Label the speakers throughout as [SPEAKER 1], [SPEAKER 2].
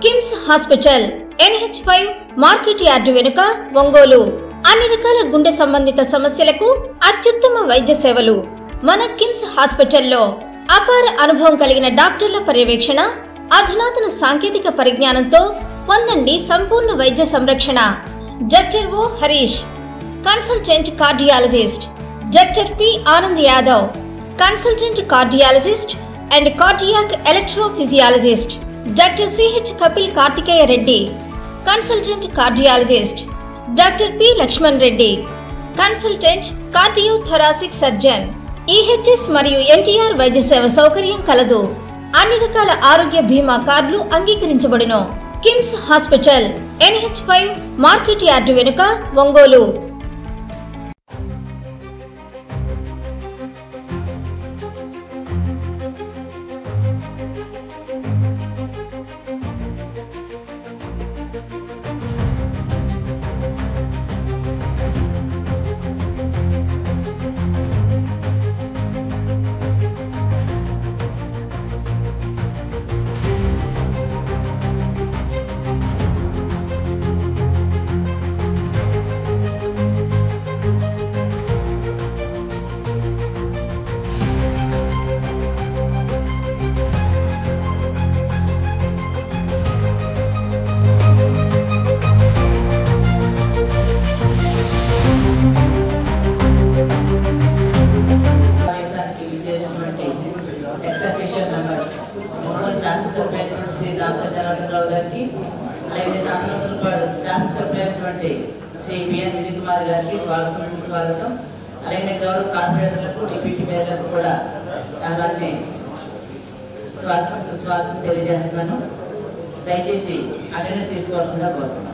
[SPEAKER 1] KIMS hospital NH5 market yard వెనుక ఒంగోలు. అన్ని రకాల గుండె సంబంధిత సమస్యలకు అత్యుత్తమ వైద్య సేవలు. మన కిమ్స్ హాస్పిటల్లో అపార అనుభవం కలిగిన డాక్టర్ల పర్యవేక్షణ, అధునాతన సాంకేతిక పరిజ్ఞానంతో పొందండి సంపూర్ణ వైద్య సంరక్షణ. Doctor O Harish, consultant cardiologist. Doctor P Anand Yadav, consultant cardiologist and cardiac electrophysiologist. Doctor CH Kapil Karthikeya Reddy, consultant cardiologist. Doctor P Lakshman Reddy, consultant cardiothoracic surgeon. EHS మరియు NTR వైద్య సేవ సౌకర్యం కలదు. అన్ని రకాల ఆరోగ్య బీమా కార్డులు అంగీకరించబడును. KIMS hospital NH5 market yard వెనుక ఒంగోలు.
[SPEAKER 2] శ్రీ బిఎన్ విజయ్ కుమార్ గారికి స్వాగతం సుస్వాగతం. అలాగే గౌరవ కార్పొరేటర్లకు, డిప్యూటీ మేయర్లకు కూడా అలాగే స్వాగతం సుస్వాగతం తెలియజేస్తున్నాను. దయచేసి అటెండెన్స్ తీసుకోవాల్సిందిగా కోరుతున్నాను.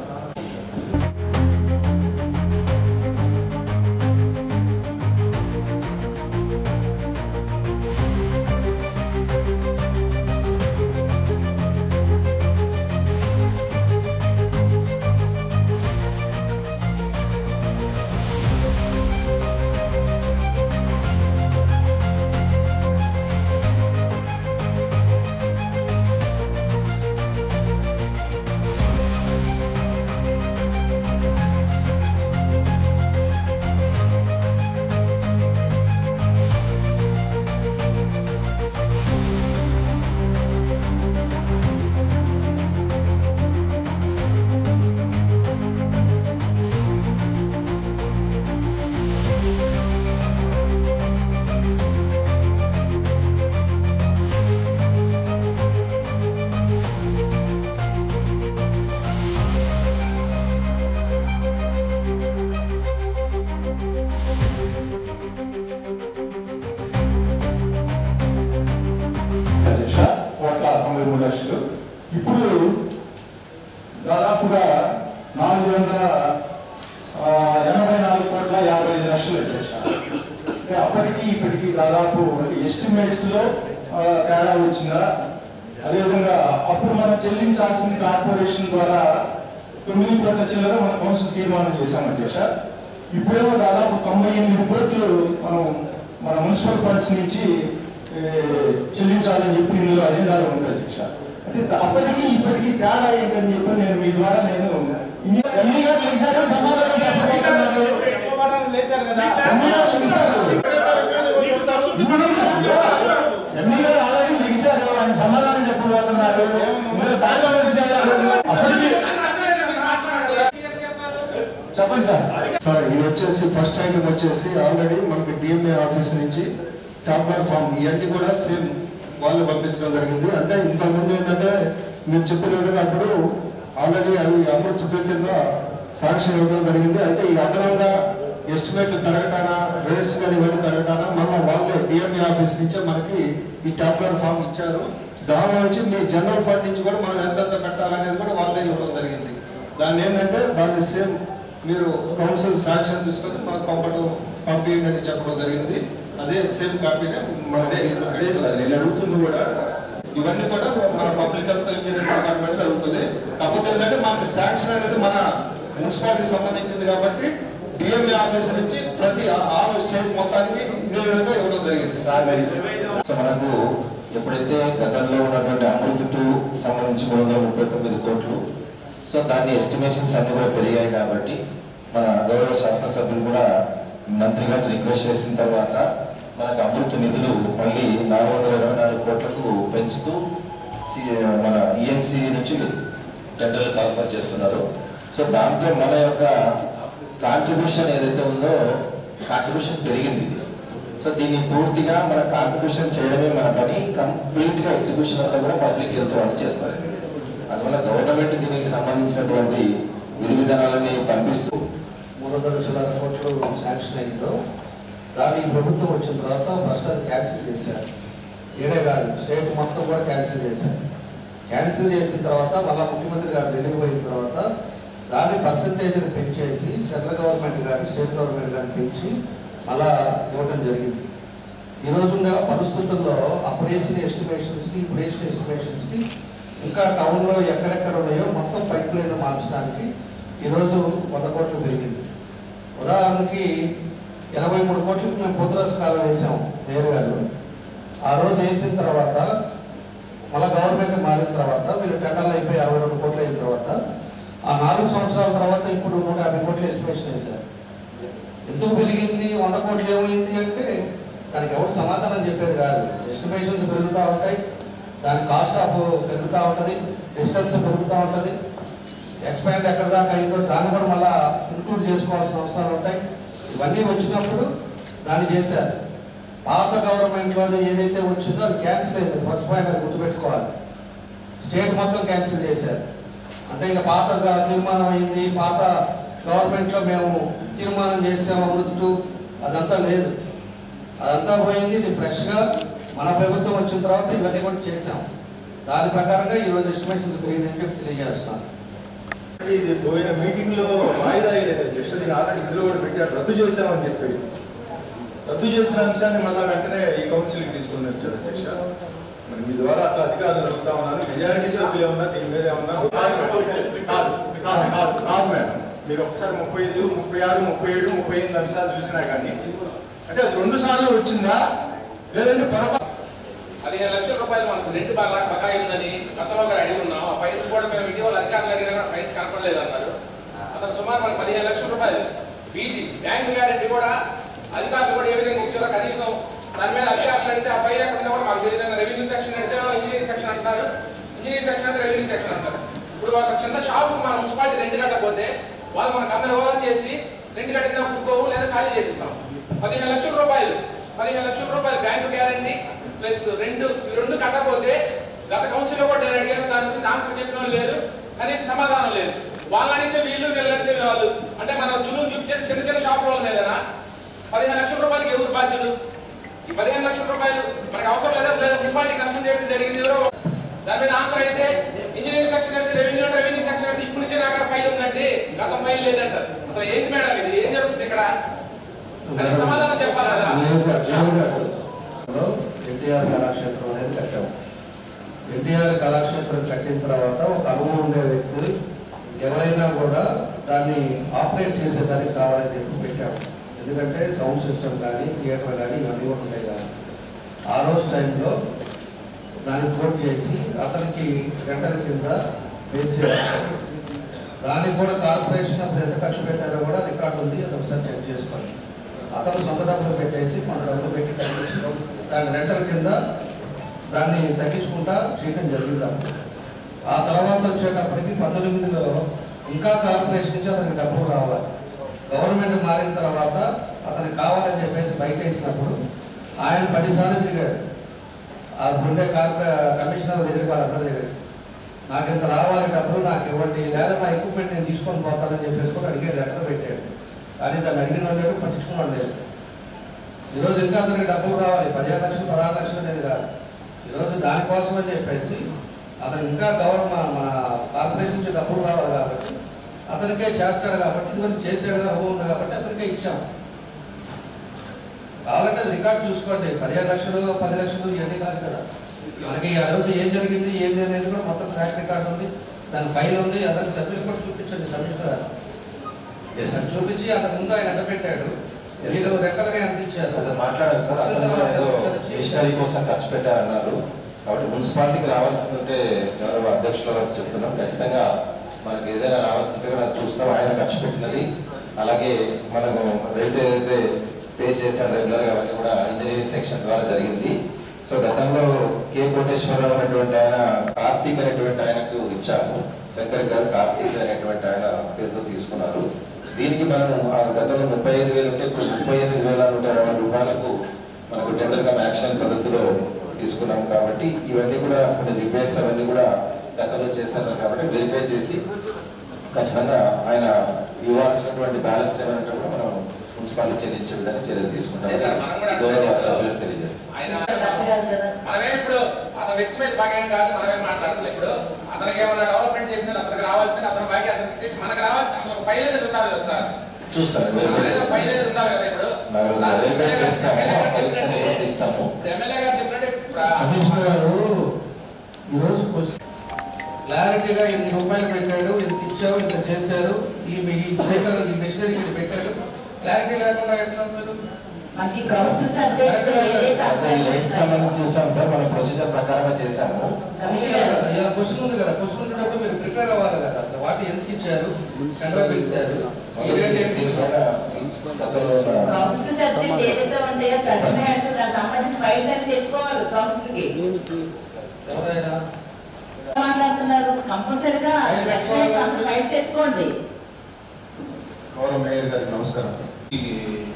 [SPEAKER 3] ఇప్పుడు దాదాపుగా 484,55,00,000 వచ్చేసారు. అప్పటికి ఇప్పటికి దాదాపు ఎస్టిమేట్స్ లో తేడా వచ్చిందా? అదేవిధంగా అప్పుడు మనం చెల్లించాల్సిన కార్పొరేషన్ ద్వారా 9 కోట్ల చిల్లర మన కౌన్సిల్ తీర్మానం చేశామని చేశారు. ఇప్పుడేమో దాదాపు 98 కోట్లు మనం మన మున్సిపల్ ఫండ్స్ నుంచి చెల్లించాలని చెప్పి ఇందులో అజెండాలో ఉంటుంది చేశారు. అంటే అప్పటికి ఇప్పటికీ తేడా ఏంటని చెప్పి నేను మీ ద్వారా నేను సమాధానం చెప్పబోతున్నాను. ఆల్రెడీ లిఖించారు, ఆయన సమాధానం చెప్పబోతున్నారు. చెప్పండి సార్.
[SPEAKER 4] ఇది వచ్చేసి ఫస్ట్ ఐటమ్ వచ్చేసి ఆల్రెడీ మనకి DMA ఆఫీస్ నుంచి టాప్లర్ ఫామ్ ఇవన్నీ కూడా సేమ్ వాళ్ళు పంపించడం జరిగింది. అంటే ఇంతకుముందు ఏంటంటే మీరు చెప్పిన విధంగా అప్పుడు ఆల్రెడీ అవి అమృత్ కింద సాంక్షన్ ఇవ్వడం జరిగింది. అయితే ఈ అదనంగా ఎస్టిమేట్లు పెరగటానా, రేట్స్ కానీ ఇవన్నీ పెరగటానా మళ్ళీ వాళ్ళే DMA ఆఫీస్ నుంచే మనకి ఈ టాప్లర్ ఫామ్ ఇచ్చారు. దాని నుంచి మీ జనరల్ ఫండ్ నుంచి కూడా మనం ఎంతెంత పెట్టాలనేది కూడా వాళ్ళే ఇవ్వడం జరిగింది. దాన్ని ఏంటంటే దాన్ని సేమ్ మీరు కౌన్సిల్ శాంక్షన్ తీసుకొని మాకు పంపించండి అని చెప్పడం జరిగింది. అదే సేమ్ కాపీనే అదే సార్ నేను అడుగుతుంది కూడా ఇవన్నీ కూడా మన పబ్లిక్ హెల్త్ ఇంజనీరింగ్ డిపార్ట్మెంట్ అడుగుతుంది. కాకపోతే ఏంటంటే మనకి శాంక్షన్ అనేది మన మున్సిపాలిటీకి సంబంధించింది కాబట్టి DMA ఆఫీస్ నుంచి ప్రతి ఆల్ స్టేట్ మొత్తానికి ఇదే విధంగా ఇవ్వడం జరిగింది.
[SPEAKER 3] సో మనకు
[SPEAKER 5] ఎప్పుడైతే గతంలో ఉన్నటువంటి అమృత్ 2 సంబంధించి 339 కోట్లు, సో దాని ఎస్టిమేషన్స్ అన్ని కూడా పెరిగాయి కాబట్టి మన గౌరవ శాసనసభ్యులు కూడా మంత్రి గారిని రిక్వెస్ట్ చేసిన తర్వాత మనకు అమృత్ నిధులు మళ్ళీ 424 కోట్లకు పెంచుతూ మన ఈఎన్సీ నుంచి టెండర్లు కాల్ఫర్ చేస్తున్నారు. సో దాంతో మన యొక్క కాంట్రిబ్యూషన్ ఏదైతే ఉందో కాంట్రిబ్యూషన్ పెరిగింది. సో దీన్ని పూర్తిగా మన కాంట్రిబ్యూషన్ చేయడమే మన పని, కంప్లీట్గా ఎగ్జిక్యూషన్ అంతా కూడా పబ్లిక్ హెల్త్ వాళ్ళు చేస్తారు. అందువల్ల గవర్నమెంట్ దీనికి సంబంధించినటువంటి విధి విధానాలని పంపిస్తూ
[SPEAKER 6] 300 కోట్లు శాంక్షన్ అయిందో దాన్ని ప్రభుత్వం వచ్చిన తర్వాత ఫస్ట్ అది క్యాన్సిల్ చేశారు. ఏడే కాదు, స్టేట్ మొత్తం కూడా క్యాన్సిల్ చేశారు. క్యాన్సిల్ చేసిన తర్వాత మళ్ళీ ముఖ్యమంత్రి గారు ఢిల్లీ పోయిన తర్వాత దాన్ని పర్సంటేజ్ని పెంచేసి సెంట్రల్ గవర్నమెంట్ కానీ స్టేట్ గవర్నమెంట్ కానీ పెంచి అలా ఇవ్వడం జరిగింది. ఈరోజున్న పరిస్థితుల్లో అప్పుడు వేసిన ఎస్టిమేషన్స్కి ఇప్పుడు వేసిన ఎస్టిమేషన్స్కి ఇంకా టౌన్లో ఎక్కడెక్కడ ఉన్నాయో మొత్తం పైప్ లైన్ మార్చడానికి ఈరోజు 100 కోట్లు పెరిగింది. ఉదాహరణకి 83 కోట్లకి మేము పోతురాజు కాలం వేసాం మేయర్ గారు. ఆ రోజు వేసిన తర్వాత మళ్ళీ గవర్నమెంట్ మారిన తర్వాత వీళ్ళు టెండర్లు అయిపోయి 62 కోట్లు అయిన తర్వాత ఆ 4 సంవత్సరాల తర్వాత ఇప్పుడు 150 కోట్లు ఎస్టిమేషన్ వేశారు. ఎందుకు పెరిగింది 100 కోట్లు ఏమైంది అంటే దానికి ఎవరు సమాధానం చెప్పేది కాదు. ఎస్టిమేషన్స్ పెరుగుతూ ఉంటాయి, దాని కాస్ట్ ఆఫ్ పెరుగుతూ ఉంటుంది, డిస్టెన్స్ పెరుగుతూ ఉంటుంది, ఎక్స్పాండ్ ఎక్కడ దాకా అయిందో దాన్ని కూడా మళ్ళీ ఇంక్లూడ్ చేసుకోవాల్సిన అవసరాలు ఉంటాయి. ఇవన్నీ వచ్చినప్పుడు దాన్ని చేశారు. పాత గవర్నమెంట్లో ఏదైతే వచ్చిందో అది క్యాన్సిల్ అయింది. ఫస్ట్ పాయింట్ అది గుర్తుపెట్టుకోవాలి. స్టేట్ మొత్తం క్యాన్సిల్ చేశారు. అంటే ఇంకా పాత తీర్మానం అయింది, పాత గవర్నమెంట్లో మేము తీర్మానం చేసాము అమృత్ 2 అదంతా లేదు, అదంతా పోయింది. ఇది ఫ్రెష్గా మన ప్రభుత్వం వచ్చిన తర్వాత ఇవన్నీ కూడా చేసాం. దాని ప్రకారంగా ఈరోజు ఎస్టిమేషన్స్ పెరిగిందని చెప్పి తెలియజేస్తున్నాను.
[SPEAKER 3] ఇది పోయిన మీటింగ్లో వాయిదా అయ్యేది జస్ట్ దీన్ని ఆల్రెడీ ఇందులో కూడా పెట్టారు, రద్దు చేసామని చెప్పి రద్దు చేసిన అంశాన్ని మళ్ళీ వెంటనే ఈ కౌన్సిల్కి తీసుకుని వచ్చారు అధ్యక్ష. మరి మీ ద్వారా అట్లా అధికారులు అడుగుతా ఉన్నారు, మెజారిటీ సభ్యులు ఏమన్నా దీని మీద ఏమన్నా కాదు మేడం. మీరు ఒకసారి 35, 36, 37, 38 అంశాలు చూసినా కానీ అంటే అది 2 సార్లు వచ్చిందా లేదంటే పొరపాటు
[SPEAKER 7] 15 లక్షల రూపాయలు మనకు రెంట్ బకాయి ఉందని గతంలో అడిగి ఉన్నాం. ఆ ఫైల్స్ కూడా మేము ఇటీవల అధికారులు అడిగినా ఫైల్స్ కనపడలేదు అన్నారు. అతను సుమారు మనకు 15 లక్షల రూపాయలు పీజీ బ్యాంక్ గ్యారెంటీ కూడా అధికారులు కూడా ఏ విధంగా ఇచ్చారో కనీసం దాని మీద అధికారులు అడిగితే ఆ ఫైల్ ఎక్కడ కూడా మాకు తెలియదు. రెవెన్యూ సెక్షన్ అడిగితే ఇంజనీరింగ్ సెక్షన్ అంటారు, ఇంజనీరింగ్ సెక్షన్ అంటే రెవెన్యూ సెక్షన్ అంటారు. ఇప్పుడు ఒక చిన్న షాపు మన మున్సిపాలిటీ రెంట్ కట్టకపోతే వాళ్ళు మనకు అందరూ ఓవర్ చేసి రెంట్ కట్టినా కూడుకోవు లేదా ఖాళీ చేపిస్తాం. 15 లక్షల రూపాయలు బ్యాంకు గ్యారెంటీ ప్లస్ రెండు కట్టకపోతే గత కౌన్సిల్లో కూడా నేను అడిగాను, దాని గురించి ఆన్సర్ చెప్పిన వాళ్ళు లేరు, కనీసం సమాధానం లేదు. వాళ్ళు అడిగితే వీళ్ళు అడిగితే వాళ్ళు అంటే మన జులు చిన్న చిన్న షాపుల మీదనా 15 లక్షల రూపాయలకి ఎవరు బాధ్యులు? ఈ 15 లక్షల రూపాయలు మనకు అవసరం లేదా మున్సిపాలిటీకి నష్టం చేయడం జరిగింది ఎవరో దాని మీద ఆన్సర్ అడిగితే ఇంజనీరింగ్ సెక్షన్ అయితే రెవెన్యూ సెక్షన్ అయితే ఇప్పుడు నుంచే నాకు ఫైల్ ఉందంటే గతం ఫైల్ లేదంటారు. అసలు ఏంది మేడం ఇది, ఏం జరుగుతుంది ఇక్కడ? సమాధానం చెప్పాలి కదా.
[SPEAKER 6] ఎన్టీఆర్ కళాక్షేత్రం అనేది కట్టాము. ఎన్టీఆర్ కళాక్షేత్రం కట్టిన తర్వాత ఒక అనుభవం ఉండే వ్యక్తి ఎవరైనా కూడా దాన్ని ఆపరేట్ చేసేదానికి కావాలని చెప్పి పెట్టాము. ఎందుకంటే సౌండ్ సిస్టమ్ కానీ థియేటర్ కానీ ఇవన్నీ కూడా ఉంటాయి కదా. ఆ రోజు టైంలో దాన్ని కోట్ చేసి అతనికి గంటల కింద బేస్ చేయాలి. దానికి కూడా కార్పొరేషన్ అప్పుడు ఎంత ఖర్చు పెట్టారో కూడా రికార్డు ఉంది, అది ఒకసారి చెక్ చేసుకోండి. అతను సొంత డబ్బులు పెట్టేసి మన డబ్బులు పెట్టి కట్టించి దాని రెంటల కింద దాన్ని తగ్గించుకుంటా చేయడం జరిగిందాం. ఆ తర్వాత వచ్చేటప్పటికి 19లో ఇంకా కార్పొరేషన్ నుంచి అతనికి డబ్బులు రావాలి. గవర్నమెంట్ మారిన తర్వాత అతనికి కావాలని చెప్పేసి బయట వేసినప్పుడు ఆయన 10 సార్లు తిరిగాడు. అప్పుడుండే కమిషనర్ దగ్గరికి వాళ్ళందరి దగ్గరికి నాకు ఇంత రావాలి డబ్బులు నాకు ఇవ్వండి, లేదా నా ఎక్విప్మెంట్ నేను తీసుకొని పోతానని చెప్పేసి కూడా అడిగాడు, లెటర్ పెట్టాడు. కానీ దాన్ని అడిగిన వాళ్ళు పట్టించుకున్నాడు లేదు. ఈరోజు ఇంకా అతనికి డబ్బులు రావాలి, 15 లక్షలు 16 లక్షలు అనేది కాదు. ఈరోజు దానికోసమని చెప్పేసి అతను ఇంకా మన కార్పొరేషన్ నుంచి డబ్బులు రావాలి కాబట్టి అతనికే చేస్తాడు కాబట్టి ఇదివరకు చేసాడు అనుభవం ఉంది కాబట్టి అతనికే ఇచ్చాము. కావాలంటే అది రికార్డు చూసుకోండి. 15 లక్షలు 10 లక్షలు ఇవన్నీ కాదు కదా. మనకి ఆ రోజు ఏం జరిగింది ఏంటి అనేది కూడా మొత్తం ట్రాక్ రికార్డు ఉంది, దాని ఫైల్ ఉంది. అతనికి సర్టిఫికేట్ కూడా చూపించండి కమిషనర్ గారు. చూపించి అతని ముందు ఆయన ఎంత పెట్టాడు, మీరు రెక్కలుగా ఎంత ఇచ్చారు
[SPEAKER 5] మాట్లాడారు సార్. కోసం ఖర్చు పెట్టారన్నారు. కాబట్టి మున్సిపాలిటీకి రావాల్సి ఉంటే గౌరవ అధ్యక్షుల వారు చెప్తున్నాం, ఖచ్చితంగా మనకి ఏదైనా రావాల్సి ఉంటే కూడా చూస్తాం. ఆయన ఖర్చు పెట్టినది, అలాగే మనము రెంట్ ఏదైతే పే చేశారు రెగ్యులర్గా అవన్నీ కూడా ఇంజనీరింగ్ సెక్షన్ ద్వారా జరిగింది. సో గతంలో కే కోటేశ్వరరావు అనేటువంటి ఆయన కార్తీక్ అనేటువంటి ఆయనకు ఇచ్చాము, శంకర్ గారు కార్తీక్ అనేటువంటి ఆయన పేరుతో తీసుకున్నారు. దీనికి మనం గతంలో 35,000 ఉంటే ఇప్పుడు 38,160 రూపాయలకు మనకు టెండర్ కమ్ యాక్షన్ పద్ధతిలో తీసుకున్నాం. కాబట్టి ఇవన్నీ కూడా కొన్ని రిపేర్స్ అవన్నీ కూడా గతంలో చేశారు కాబట్టి వెరిఫై చేసి ఖచ్చితంగా ఆయన ఇవ్వాల్సినటువంటి బ్యాలెన్స్ ఏమైనా కూడా మనం మున్సిపాలిటీ చెల్లించే విధంగా చర్యలు తీసుకుంటాం. గౌరవ సభ్యులకు తెలియజేస్తాం.
[SPEAKER 7] మనమే ఇప్పుడు అతని వ్యక్తి మీద బాగా కాదు, మనమే మాట్లాడుతున్నాం. ఇప్పుడు అతనికి ఏమైనా డెవలప్మెంట్ చేసిన అతనికి రావాల్సిన అతని బాగా అతనికి చేసి మనకు రావాలి. అసలు ఫైల్ అనేది ఉండాలి కదా సార్,
[SPEAKER 5] చూస్తాను
[SPEAKER 7] ఫైల్ అనేది ఉండాలి కదా. ఇప్పుడు ఎమ్మెల్యే గారు చెప్పినట్టు
[SPEAKER 6] ఈరోజు క్లారిటీగా ఎన్ని రూపాయలు పెట్టాడు, ఎంత ఇచ్చావు, ఇంత చేశారు, ఈ స్పీకర్ ఈ మెషినరీ పెట్టాడు, క్లారిటీ లేకుండా ఎట్లా మీరు
[SPEAKER 5] చూసాం సార్, మన ప్రొసీజర్ ప్రకారంగా చేశాము.
[SPEAKER 6] క్వశ్చన్ ఉంది కదా, క్వశ్చన్ ఉన్నప్పుడు మీరు ప్రిపేర్ అవ్వాలి కదా. అసలు వాటి ఎందుకు ఇచ్చారు, సెంటర్ పిలిచారు, ఎవరైనా
[SPEAKER 2] మాట్లాడుతున్నారు. కంపల్సరిగా తెచ్చుకోండి.
[SPEAKER 3] గౌరవ మేయర్ గారికి నమస్కారం. ఈ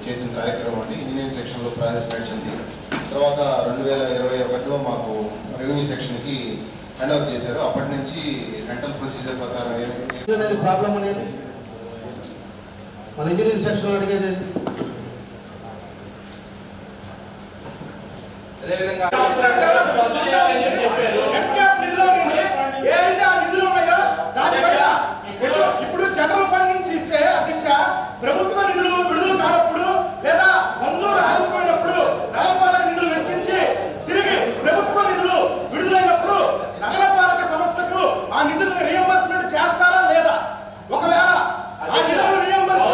[SPEAKER 3] చేసిన కార్యక్రమం అండి ఇంజనీరింగ్ సెక్షన్లో ప్రాజెక్ట్ నడిచింది. తర్వాత 2021లో మాకు రెవెన్యూ సెక్షన్కి హ్యాండ్ ఓవర్ చేశారు. అప్పటి నుంచి రెంటల్ ప్రొసీజర్ ప్రకారం
[SPEAKER 6] అనేది ప్రాబ్లం అనేది మన ఇంజనీరింగ్ సెక్షన్లో అడిగేది.
[SPEAKER 7] అదేవిధంగా
[SPEAKER 8] ఇప్పుడు జనరల్ ఫండ్ నుంచి ఇస్తే అధ్యక్ష ప్రభుత్వ నిధులు విడుదల కానప్పుడు లేదా మంజూరు ఆలస్యమైనప్పుడు నగరపాలక నిధులు వెచ్చించి తిరిగి ప్రభుత్వ నిధులు విడుదలైనప్పుడు నగరపాలక సంస్థకు ఆ నిధులను రియంబర్స్మెంట్ చేస్తారా లేదా? ఒకవేళ ఆ నిధులను రియంబర్స్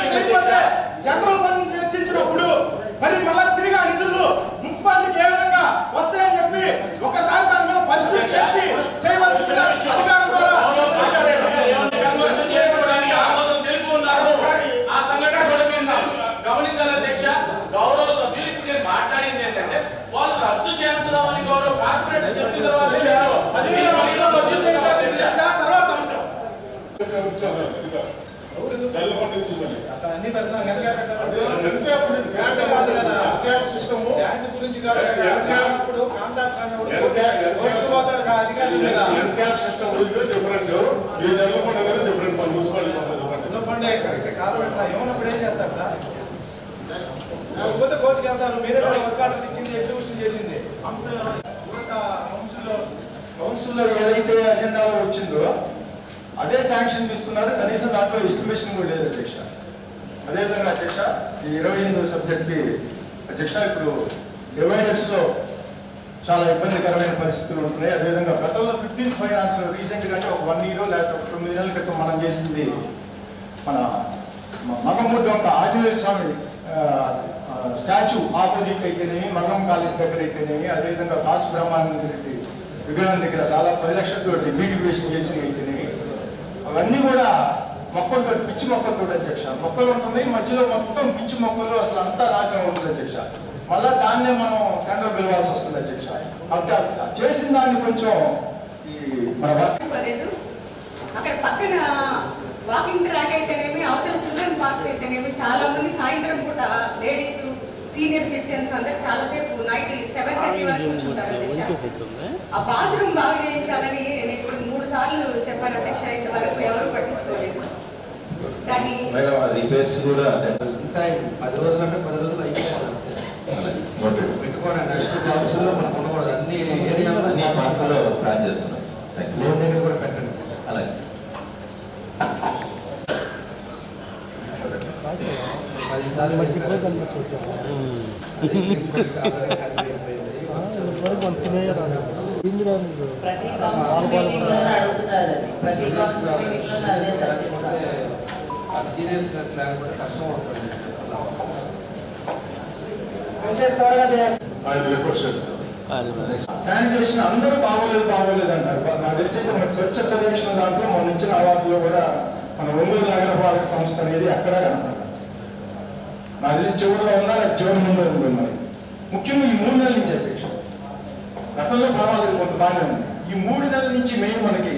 [SPEAKER 8] చేయకపోతే జనరల్ ఫండ్ నుంచి వెచ్చించినప్పుడు మరి మళ్ళీ తిరిగి ఆ నిధులు మున్సిపాలిటీకి ఏ విధంగా వస్తాయని చెప్పి ఒకసారి దాని మీద పరిశీలన చేసి చేయవలసిందిగా అధికారుల ద్వారా
[SPEAKER 9] ఆ సంఘటన గమనించాలి అధ్యక్ష. గౌరవ సభ్యులు ఇప్పుడు నేను మాట్లాడింది ఏంటంటే వాళ్ళు రద్దు చేస్తున్నామని గౌరవ కార్పొరేటర్ చెప్పిన తర్వాత
[SPEAKER 8] అన్ని పెడతాం ఏమన్నప్పుడు ఏం చేస్తారు సార్? లేకపోతే కోర్టుకి వెళ్తారు. మీరే వర్క్ ఆర్డర్ ఇచ్చింది, ఎగ్జిక్యూషన్ చేసింది.
[SPEAKER 3] కౌన్సిల్లో ఏదైతే అజెండాలో వచ్చిందో అదే శాంక్షన్ తీసుకున్నారు. కనీసం దాంట్లో ఎస్టిమేషన్ కూడా లేదు అధ్యక్ష. అదేవిధంగా అధ్యక్ష ఈ 28వ సబ్జెక్ట్కి అధ్యక్ష ఇప్పుడు డివైడర్స్లో చాలా ఇబ్బందికరమైన పరిస్థితులు ఉంటున్నాయి. అదేవిధంగా గతంలో 15th ఫైనాన్స్ రీసెంట్గా అంటే ఒక 1 year లేకపోతే 9 నెలల క్రితం మనం చేసింది మన మగముడ్డు ఒక ఆంజనేయ స్వామి స్టాచ్యూ ఆపోజిట్ అయితేనేమి, మగం కాలేజ్ దగ్గర అయితేనేమి, అదేవిధంగా కాసు బ్రహ్మానంద రెడ్డి విగ్రహం దగ్గర చాలా 10 లక్షలతో బ్యూటిఫికేషన్ చేసి అయితేనేమి, అవన్నీ కూడా మొక్కలతో పిచ్చి మొక్కలతో అధ్యక్ష. మొక్కలు ఉంటున్నాయి, మధ్యలో మొత్తం పిచ్చి మొక్కలు అసలు అంతా నాశనం ఉంటుంది అధ్యక్ష. మళ్ళా దాన్నే మనం టెండర్ పిలవాల్సి వస్తుంది అధ్యక్ష. చేసిన దాన్ని కొంచెం ఈ మన
[SPEAKER 10] అక్కడ పక్కన వాకింగ్ ట్రాక్ అయితేనేమి, అవతల చిల్డ్రన్ పార్క్ అయితేనేమి చాలా మంది సాయంత్రం పూట లేడీస్, సీనియర్ సిటిజన్స్ అందరు చాలాసేపు నైట్ 7:30 వరకు కూర్చుంటారు అధ్యక్ష. ఆ బాత్రూమ్ బాగా చేయించాలని నేను ఇప్పుడు 3 సార్లు చెప్పాను అధ్యక్ష. ఇంతవరకు ఎవరు పట్టించుకోలేదు. దాన్ని
[SPEAKER 5] రిపేర్స్ కూడా
[SPEAKER 6] 10 రోజులంటే 10 రోజులు అయిపోవాలి పెట్టుకోండి. నెక్స్ట్ కౌన్సిల్లో మనకు ఉండకూడదు. అన్ని ఏరియాలో
[SPEAKER 5] అన్ని పార్కులో ప్లాన్ చేస్తున్నాం.
[SPEAKER 6] లోన్ దగ్గర కూడా పెట్టండి.
[SPEAKER 5] అలాగే
[SPEAKER 6] 10 సార్లు సీరియస్నెస్ లేకపోతే కష్టం అవుతుంది.
[SPEAKER 3] ఆయన రిక్వెస్ట్ చేస్తున్నారు. శానిటేషన్ అందరూ బాగోలేదు అంటారు. నాకు తెలిసి మనకి స్వచ్ఛ సర్వేక్షణ దాంట్లో మనం ఇచ్చిన అవార్డులో కూడా మన ఒంగోలు నగరపాలక సంస్థ అనేది అక్కడ కనపడాలి. నాకు తెలిసి చివరిలో ఉన్నా అది చివరి ముందు ఉంది. మరి ముఖ్యంగా ఈ 3 నెలల నుంచి అధ్యక్ష, గతంలో పర్వాలేదు కొంత బాగానే ఉంది. ఈ 3 నెలల నుంచి మెయిన్ మనకి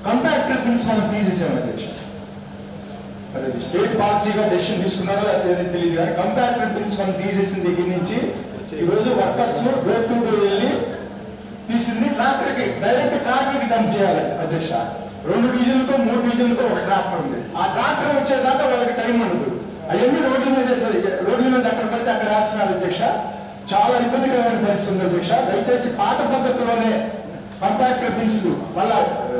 [SPEAKER 3] కంపాక్టర్ బిల్స్ మనం తీసేసాం అధ్యక్ష. మరి స్టేట్ పాలసీగా డెసిషన్ తీసుకున్నారో అది తెలియదు కానీ కంపాక్టర్ బిల్స్ మనం తీసేసిన దగ్గర నుంచి ఈరోజు వర్కర్స్ డోర్ టు డోర్ వెళ్ళి తీసింది ట్రాక్టర్కి డైరెక్ట్ ట్రాక్టర్కి డంప్ చేయాలి అధ్యక్ష. 2 డివిజన్లకో 3 డివిజన్లకో ఒక ట్రాక్టర్ ఉంది. ఆ ట్రాక్టర్ వచ్చేదాకా వాళ్ళకి టైం ఉండదు. అవన్నీ రోడ్ల మీద అక్కడ పడితే అక్కడ వేస్తున్నారు అధ్యక్ష. చాలా ఇబ్బందికరమైన పరిస్థితి ఉంది అధ్యక్ష. దయచేసి పాత పద్ధతిలోనే కంపాక్టర్ బిల్స్ మళ్ళా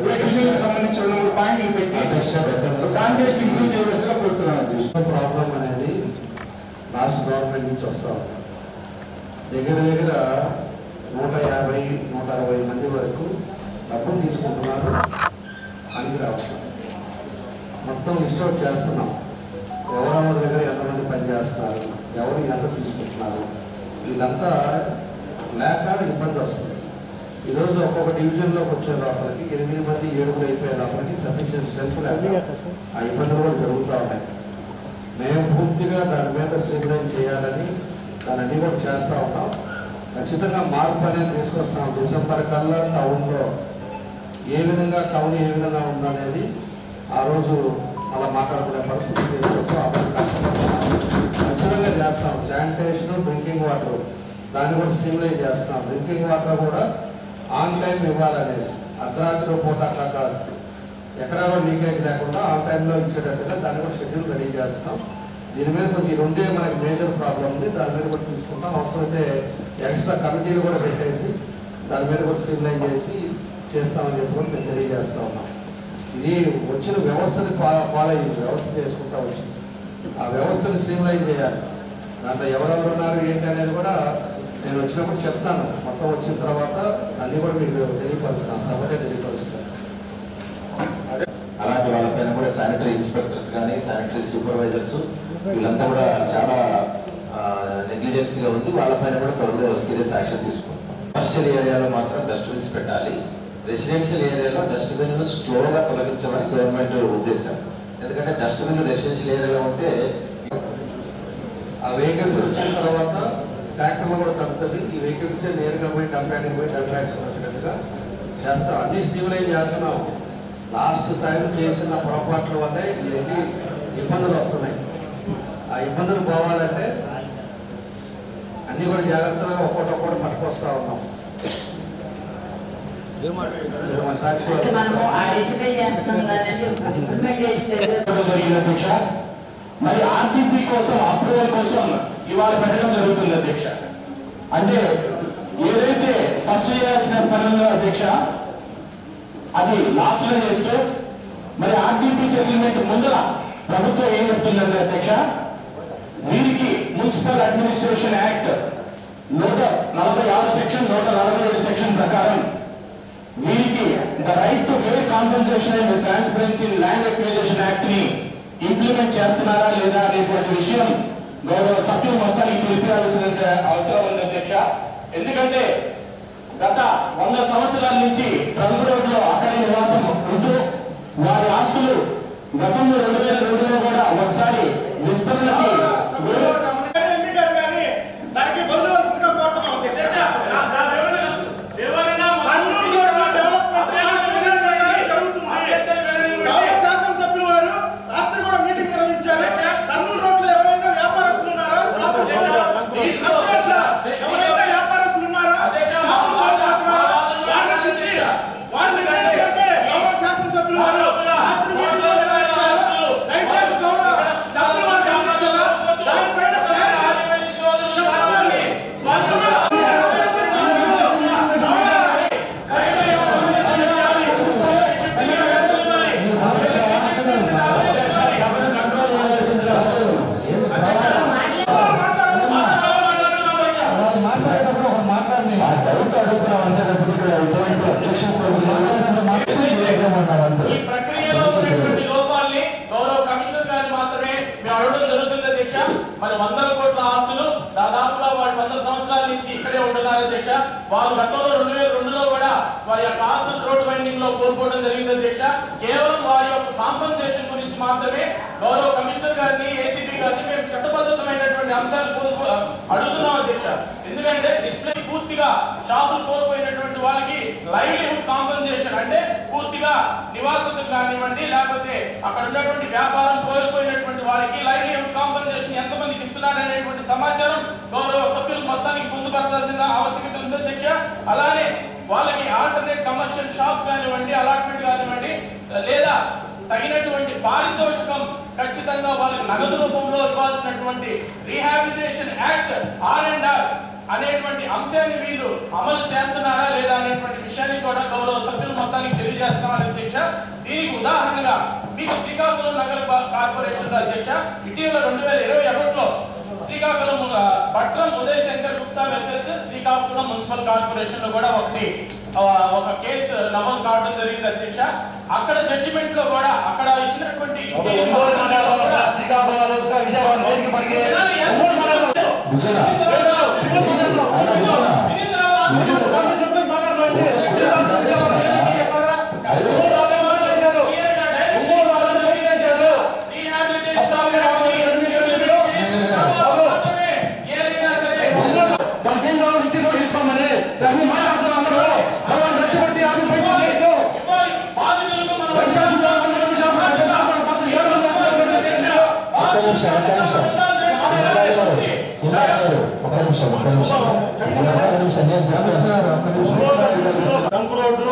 [SPEAKER 3] ఏ డివిజన్కి సంబంధించి 2-3 పాయింట్లు పెట్టి శానిటేషన్ ఇంప్రూవ్ చేయవలసిగా కోరుతున్నాను అధ్యక్ష.
[SPEAKER 6] ప్రాబ్లం అనేది లాస్ట్ గవర్నమెంట్ నుంచి వస్తాం. దగ్గర 150-160 మంది వరకు డబ్బులు తీసుకుంటున్నారు, పనికి రావట్లేదు. మొత్తం లిస్ట్ అవుట్ చేస్తున్నాం. ఎవరెవరి దగ్గర ఎంతమంది పనిచేస్తున్నారు, ఎవరు ఎంత తీసుకుంటున్నారు, వీళ్ళంతా లేక ఇబ్బంది వస్తుంది. ఈరోజు ఒక్కొక్క డివిజన్లోకి వచ్చే లోపలికి 8 మంది 7 అయిపోయే లోపలికి సఫిషియెంట్ స్ట్రెంత్ లేక ఆ ఇబ్బందులు కూడా జరుగుతూ ఉన్నాయి. మేము పూర్తిగా దాని మీద స్టెబిలైజ్ చేయాలని దాన్ని కూడా చేస్తూ ఉన్నాం. ఖచ్చితంగా మార్పు అనేది తీసుకొస్తాం. డిసెంబర్ కల్లా టౌన్లో ఏ విధంగా ఉందనేది ఆ రోజు అలా మాట్లాడుకునే పరిస్థితి తీసుకొస్తాం. అప్పుడు కష్టపడుతున్నాం, ఖచ్చితంగా చేస్తాం. శానిటేషన్, డ్రింకింగ్ వాటర్ దాన్ని కూడా స్టిమ్యులేట్ చేస్తున్నాం. డ్రింకింగ్ వాటర్ కూడా ఆన్ టైం ఇవ్వాలనేది, అర్ధరాత్రి పూట అట్లా కాదు, ఎక్కడా కూడా లీకేజ్ లేకుండా ఆన్ టైంలో ఇచ్చేటట్టుగా దాన్ని కూడా షెడ్యూల్ రెడీ చేస్తాం. దీని మీద కొంచెం 2 మనకి మేజర్ ప్రాబ్లం ఉంది. దాని మీద కూడా తీసుకుంటాం. అవసరమైతే ఎక్స్ట్రా కమిటీలు కూడా పెట్టేసి దాని మీద కూడా స్ట్రీమ్లైన్ చేసి చేస్తామని చెప్పి కూడా మేము తెలియజేస్తా ఉన్నాం. ఇది వచ్చిన వ్యవస్థని ఫాలోయింగ్ వ్యవస్థ చేసుకుంటా వచ్చింది. ఆ వ్యవస్థని స్ట్రీమ్లైన్ చేయాలి. దాంట్లో ఎవరెవరు ఉన్నారు ఏంటి అనేది కూడా నేను వచ్చినప్పుడు చెప్తాను. మొత్తం వచ్చిన తర్వాత అన్నీ కూడా మీకు తెలియపరుస్తాను, సభకే తెలియపరుస్తాను.
[SPEAKER 5] అలాంటి వాళ్ళపైన కూడా శానిటరీ ఇన్స్పెక్టర్స్ కానీ శానిటరీ సూపర్వైజర్స్ వీళ్ళంతా కూడా చాలా నెగ్లిజెన్సీగా ఉంది. వాళ్ళపైన కూడా త్వరలో సీరియస్ యాక్షన్ తీసుకుంటాం. కమర్షియల్ ఏరియాలో మాత్రం డస్ట్బిన్స్ పెట్టాలి. రెసిడెన్షియల్ ఏరియాలో డస్ట్బిన్లు స్లోగా తొలగించమని గవర్నమెంట్ ఉద్దేశం. ఎందుకంటే డస్ట్బిన్లు రెసిడెన్షియల్ ఏరియాలో ఉంటే
[SPEAKER 6] ఆ వెహికల్స్ వచ్చిన తర్వాత ట్రాక్టర్లు కూడా తగ్గుతుంది. ఈ వెహికల్స్ నేరుగా పోయి డంప్యానికి పోయి డంప్యాక్షన్ వచ్చినట్టుగా చేస్తాం. అన్ని స్టిమ్యులైజ్ చేస్తున్నాం. లాస్ట్ సైడ్ చేసిన పొరపాట్ల వల్లే ఇవన్నీ ఇబ్బందులు వస్తున్నాయి. ఆ ఇబ్బందులు పోవాలంటే అన్నీ కూడా జాగ్రత్తగా ఒక్కొక్కటి పట్టుకొస్తా ఉన్నాం.
[SPEAKER 3] మరి ఆర్టీపీ కోసం అప్రూవల్ కోసం ఇవాళ పెట్టడం జరుగుతుంది అధ్యక్ష. అంటే ఏదైతే ఫస్ట్ చేయాల్సిన పనుల్లో అధ్యక్ష అది లాస్ట్ లో చేస్తూ మరి ఆర్టీపీ సెటిల్మెంట్ ముందర ప్రభుత్వం ఏం చెప్తుందంటే అధ్యక్ష, వీరికి municipal administration act 146 section 147 section ప్రకారం వీరికి the right to fair compensation and transparency in land acquisition act ని ఇంప్లిమెంట్ చేస్తున్నారా లేదా అనేటువంటి విషయం గౌరవ సభ్యులు మొత్తానికి తెలిపాల్సిన అవసరం ఉంది అధ్యక్ష. ఎందుకంటే గత 100 సంవత్సరాల నుంచి ప్రజల రోడ్లో అక్కడి నివాసం ఉంటూ వారి ఆస్తులు గతంలో 2002లో కూడా ఒకసారి విస్తరణకి
[SPEAKER 8] దానికి బదులువలసిందిగా కోరుతున్నాం అధ్యక్ష. జరుగుతుంది. శాసనసభ్యులు వారు రాత్రి కూడా మీటింగ్ నిర్వహించారు. కర్నూలు రోడ్లో ఎవరైనా వ్యాపారస్తులు ఉన్నారా, ఎవరైనా వ్యాపారస్తులు ఉన్నారా, వారిని గౌరవ శాసనసభ్యులు వారు రాత్రి మీటింగ్ నిర్వహించారు. దయచేసి గౌరవ సభ్యులు వారు గమనించాలా.
[SPEAKER 9] వాళ్ళు గతంలో 2002లో కూడా వారి యొక్క ఆస్తులు రోడ్డు వైండింగ్ లో కోల్పోవడం జరిగింది అధ్యక్ష. కేవలం వారి యొక్క కాంపన్సేషన్ గురించి మాత్రమే గౌరవ కమిషనర్ గారిని ఏసీపీ గారిని మేము చట్టబద్ధమైనటువంటి అంశాలు అడుగుతున్నాం అధ్యక్ష. ఎందుకంటే డిస్ప్లే పూర్తిగా షాపులు కోల్పోయినటువంటి వాళ్ళకి లైవ్లీహుడ్ కాంపన్సేషన్ అంటే పూర్తిగా నివాసితులు కానివ్వండి లేకపోతే అక్కడ ఉన్నటువంటి వ్యాపారం కోల్పోయినటువంటి వారికి లైవ్లీహుడ్ కాంపన్సేషన్ ఎంతమందికి ఇస్తున్నారనేటువంటి సమాచారం గౌరవ సభ్యులు మొత్తానికి పొందుపరచాల్సిన ఆవశ్యకత ఉంది అధ్యక్ష. అలానే వాళ్ళకి ఆల్టర్నేట్ కమర్షియల్ షాప్స్ కానివ్వండి అలాట్మెంట్ కానివ్వండి లేదా తగినటువంటి పారితోషికం ఖచ్చితంగా వాళ్ళకి నగదు రూపంలో ఇవ్వాల్సినటువంటి రీహాబిలిటేషన్ యాక్ట్ R&R అనేటువంటి అంశాన్ని వీళ్ళు అమలు చేస్తున్నారా లేదా అనేటువంటి విషయాన్ని కూడా గౌరవ సభ్యులు మొత్తానికి తెలియజేస్తున్నామని అధ్యక్ష. దీనికి ఉదాహరణగా మీకు శ్రీకాకుళం నగర కార్పొరేషన్ అధ్యక్ష ఇటీవల 2021లో శ్రీకాకుళం పట్నం Uday Shankar Gupta versus Srikakulam municipal corporation లో కూడా ఒక కేసు నమోదు కావడం జరిగింది అధ్యక్ష. అక్కడ జడ్జిమెంట్ లో కూడా అక్కడ ఇచ్చినటువంటి
[SPEAKER 8] రంగు రోడ్డు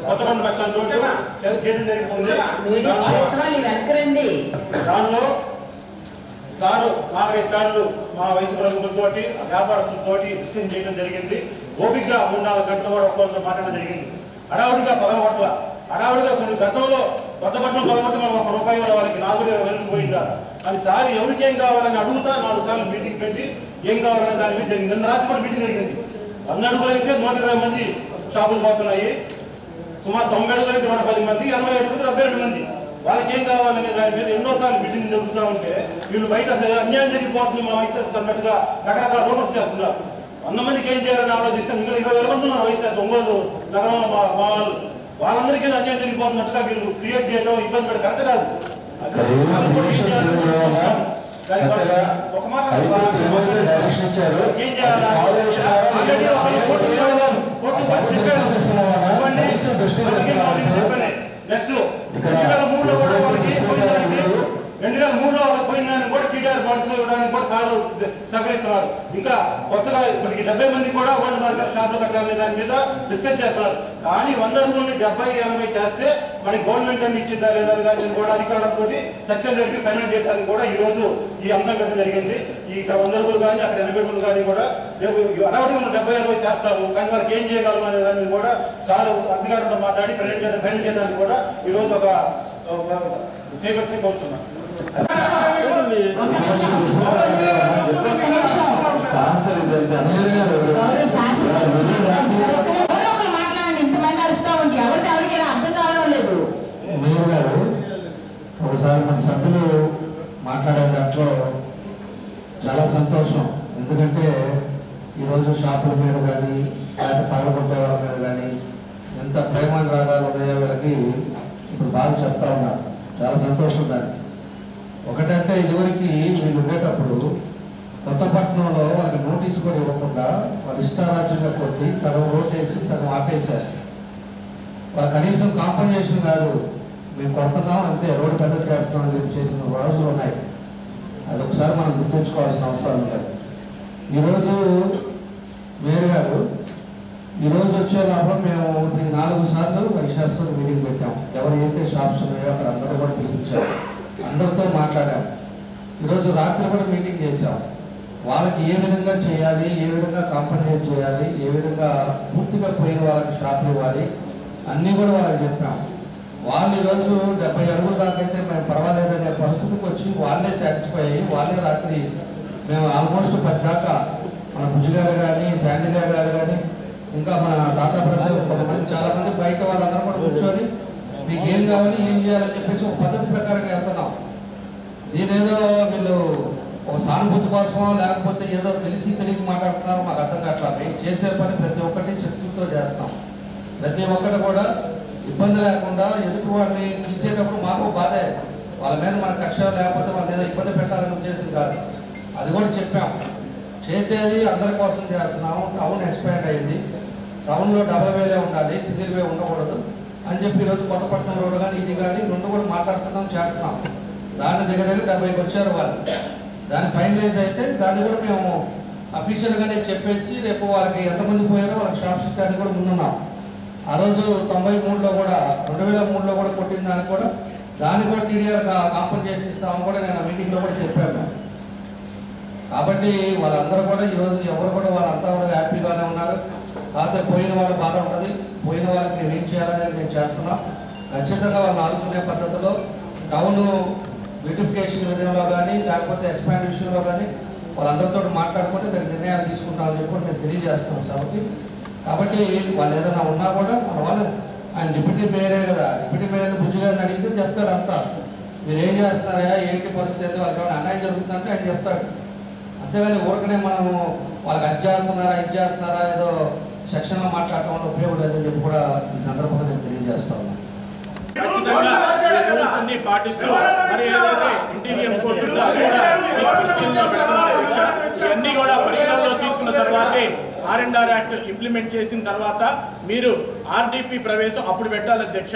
[SPEAKER 8] కొత్తగొండ బస్టాండ్ రోడ్డు చేయడం జరిగిపోయింది. దానిలో సారు 4-5 సార్లు మా వయసు ప్రముఖులతో వ్యాపారస్తులతో డిస్కషన్ చేయడం జరిగింది. ఓపికగా 3-4 గంటలు కూడా ఒక్కొక్కరితో మాట్లాడడం జరిగింది. హడావుడిగా పగలగొట్ల హడావుడిగా కొన్ని గతంలో కొత్త బట్టలు పగలగొట్టి మనం ₹1 వాళ్ళకి నాగుడి వెళ్ళిపోయిందా అని సార్ ఎవరికేం కావాలని అడుగుతా 4 సార్లు మీటింగ్ పెట్టి ఏం కావాలనే దాని మీద జరిగింది. నిన్న రాత్రి కూడా మీటింగ్ జరిగింది. 100 అడుగులు అయితే 120 మంది షాపులు పోతున్నాయి. సుమారు 90 అడుగులు అయితే 110 మంది, 80 అడుగులు 72 మంది. వాళ్ళకి ఏం కావాలనే దాని మీద ఎన్నోసార్లు మీటింగ్ జరుగుతూ ఉంటే వీళ్ళు బయట అన్యాయం జరిగిపోతుంది మా వయసు అన్నట్టుగా రకరకాల రూపర్స్ చేస్తున్నారు. 100 మందికి ఏం చేయాలని ఆలోచిస్తే ఇంకా 20,000 మంది ఉన్నారు వయసు ఒంగోలు నగరంలో మా వాళ్ళు. వాళ్ళందరికీ అన్యాయం జరిగిపోతున్నట్టుగా వీళ్ళు క్రియేట్ చేయడం ఇబ్బంది పడి కరెక్ట్ కాదు. నెక్స్ట్ 2003లో కూడా వాళ్ళకి 2003లో వాళ్ళకి పోయిందని కూడా టీడీఆర్ బాండ్స్ ఇవ్వడానికి కూడా సార్లు సహకరిస్తున్నారు. ఇంకా కొత్తగా ఇప్పటికి 70 మంది కూడా వరల్డ్ మార్కెట్ షాపులు కట్టాలనే దాని మీద డిస్కస్ చేస్తున్నారు. కానీ 100 అడుగులని 70-80 చేస్తే మనకి గవర్నమెంట్ అన్ని ఇచ్చిందా లేదా దాన్ని కూడా అధికారులతో చర్చలు జరిపి ఫైనల్ చేయడానికి కూడా ఈ రోజు ఈ అంశం కట్టడం జరిగింది. ఈ 100 అడుగులు కానీ అక్కడ 80 అడుగులు కానీ కూడా రేపు అడవులు 70-80 చేస్తారు. కానీ వారికి ఏం చేయగలరు అనే దాన్ని కూడా సార్ అధికారులతో మాట్లాడి ఫైనల్ చేయడానికి కూడా ఈ రోజు ఒక పేపర్ కోరుతున్నాం.
[SPEAKER 6] మేయర్ గారు ఒకసారి మన సభ్యులు మాట్లాడే దాంట్లో చాలా సంతోషం. ఎందుకంటే ఈరోజు షాపుల మీద కానీ లేకపోతే పగలగొట్టే వాళ్ళ మీద కానీ ఎంత ప్రేమానురాగాలు ఉన్నాయో వీళ్ళకి ఇప్పుడు బాగా చెప్తా ఉన్నారు. చాలా సంతోషం దానికి. ఒకటంటే ఇదివరకు వీళ్ళు ఉండేటప్పుడు కొత్తపట్నంలో వాళ్ళకి నోటీస్ కూడా ఇవ్వకుండా వాళ్ళు ఇష్టారాజ్యంగా కొట్టి సగం రోడ్ వేసి సగం ఆపేశారు. వాళ్ళ కనీసం కాంపన్సేషన్ కాదు, మేము కొడుతున్నాం అంతే, రోడ్డు పెద్దది చేస్తున్నాం అని చెప్పి చేసిన రోజులు ఉన్నాయి. అది ఒకసారి మనం గుర్తుంచుకోవాల్సిన అవసరం ఉంటుంది. ఈరోజు మేయర్ గారు ఈరోజు వచ్చే లోపల మేము 4 సార్లు వైశాస్తో మీటింగ్ పెట్టాం. ఎవరైతే షాప్స్ ఉన్నాయో అక్కడ అందరూ కూడా పిలిపించాం, అందరితో మాట్లాడాం. ఈరోజు రాత్రి కూడా మీటింగ్ చేశాం. వాళ్ళకి ఏ విధంగా చేయాలి, ఏ విధంగా కాంపన్సేట్ చేయాలి, ఏ విధంగా పూర్తిగా పోయిన వాళ్ళకి షాపులు ఇవ్వాలి అన్నీ కూడా వాళ్ళకి చెప్పాం. వాళ్ళు ఈరోజు 70 అడుగుల దాకా అయితే మేము పర్వాలేదనే పరిస్థితికి వచ్చి వాళ్ళే సాటిస్ఫై అయ్యి వాళ్ళే రాత్రి మేము ఆల్మోస్ట్ 10 దాకా మన భుజ గారు కానీ శాండిలియా గారు కానీ ఇంకా మన తాతా ప్రసాద్ కొంతమంది చాలా మంది బయట వాళ్ళందరూ కూడా కూర్చొని మీకు ఏం కావాలి ఏం చేయాలని చెప్పేసి ఒక పద్ధతి ప్రకారంగా వెళ్తున్నాం. దీనేదో వీళ్ళు ఒక సానుభూతి కోసమో లేకపోతే ఏదో తెలిసి తెలియక మాట్లాడుతున్నారో మాకు అర్థం కావట్లా. మేము చేసే పని ప్రతి ఒక్కటి చర్చలతో చేస్తాం. ప్రతి ఒక్కరు కూడా ఇబ్బంది లేకుండా ఎదుటి వాళ్ళని తీసేటప్పుడు మాకు బాధే. వాళ్ళ మీద మన కక్ష లేకపోతే వాళ్ళని ఏదో ఇబ్బంది పెట్టాలని ఉద్దేశం కాదు. అది కూడా చెప్పాం. చేసేది అందరి కోసం చేస్తున్నాము. టౌన్ ఎక్స్పాండ్ అయింది. టౌన్లో డబల్ వేలే ఉండాలి, సింగిల్ వే ఉండకూడదు అని చెప్పి ఈరోజు కొత్తపట్నం రోడ్డు కానీ ఇది కానీ రెండు కూడా మాట్లాడుతున్నాం, చేస్తున్నాం. దాని దగ్గర 70కి వచ్చారు వాళ్ళు. దాన్ని ఫైనలైజ్ అయితే దాన్ని కూడా మేము అఫీషియల్గానే చెప్పేసి రేపు వాళ్ళకి ఎంతమంది పోయారో వాళ్ళకి షాప్స్ ఇచ్చారని కూడా ముందున్నాం. ఆ రోజు 93లో కూడా 2003లో కూడా కొట్టిన దానికి కూడా దాన్ని కూడా టీడీఆర్ కాంపన్సేషన్ ఇస్తామని కూడా నేను ఆ మీటింగ్లో కూడా చెప్పాను. కాబట్టి వాళ్ళందరూ కూడా ఈరోజు ఎవరు కూడా వాళ్ళంతా కూడా హ్యాపీగానే ఉన్నారు. కాకపోతే పోయిన వాళ్ళ బాధ ఉంటుంది. పోయిన వాళ్ళకి మేము ఏం చేయాలనేది మేము చేస్తున్నాం. ఖచ్చితంగా వాళ్ళు ఆడుకునే పద్ధతిలో టౌన్ బ్యూటిఫికేషన్ విషయంలో కానీ లేకపోతే ఎక్స్పాండ్ విషయంలో కానీ వాళ్ళందరితో మాట్లాడుకుంటే దానికి నిర్ణయాలు తీసుకుంటామని చెప్పి మేము తెలియజేస్తున్నాం సభకి. కాబట్టి వాళ్ళు ఏదైనా ఉన్నా కూడా మన వాళ్ళు ఆయన డిప్యూటీ మేయరే కదా, డిప్యూటీ మేయర్ని బుజ్జి గారిని అడిగితే చెప్తాడు అంతా. మీరు ఏం చేస్తున్నారా, ఏంటి పరిస్థితి, వాళ్ళకి ఏమైనా అన్యాయం జరుగుతుందంటే ఆయన చెప్తాడు. అంతేగాని ఊరికనే మనము వాళ్ళకి అది చేస్తున్నారా ఏదో సెక్షన్లో మాట్లాడటం వల్ల ఉపయోగం లేదని చెప్పి కూడా ఈ సందర్భంగా నేను తెలియజేస్తా ఉన్నాను.
[SPEAKER 9] పాటిస్తూ మరి ఏదైతే ఇంటీరియర్ కోర్టు ఇవన్నీ కూడా పరిగణనలో తీసుకున్న తర్వాతే R&R యాక్ట్ ఇంప్లిమెంట్ చేసిన తర్వాత మీరు RDP ప్రవేశం అప్పుడు పెట్టాలి అధ్యక్ష.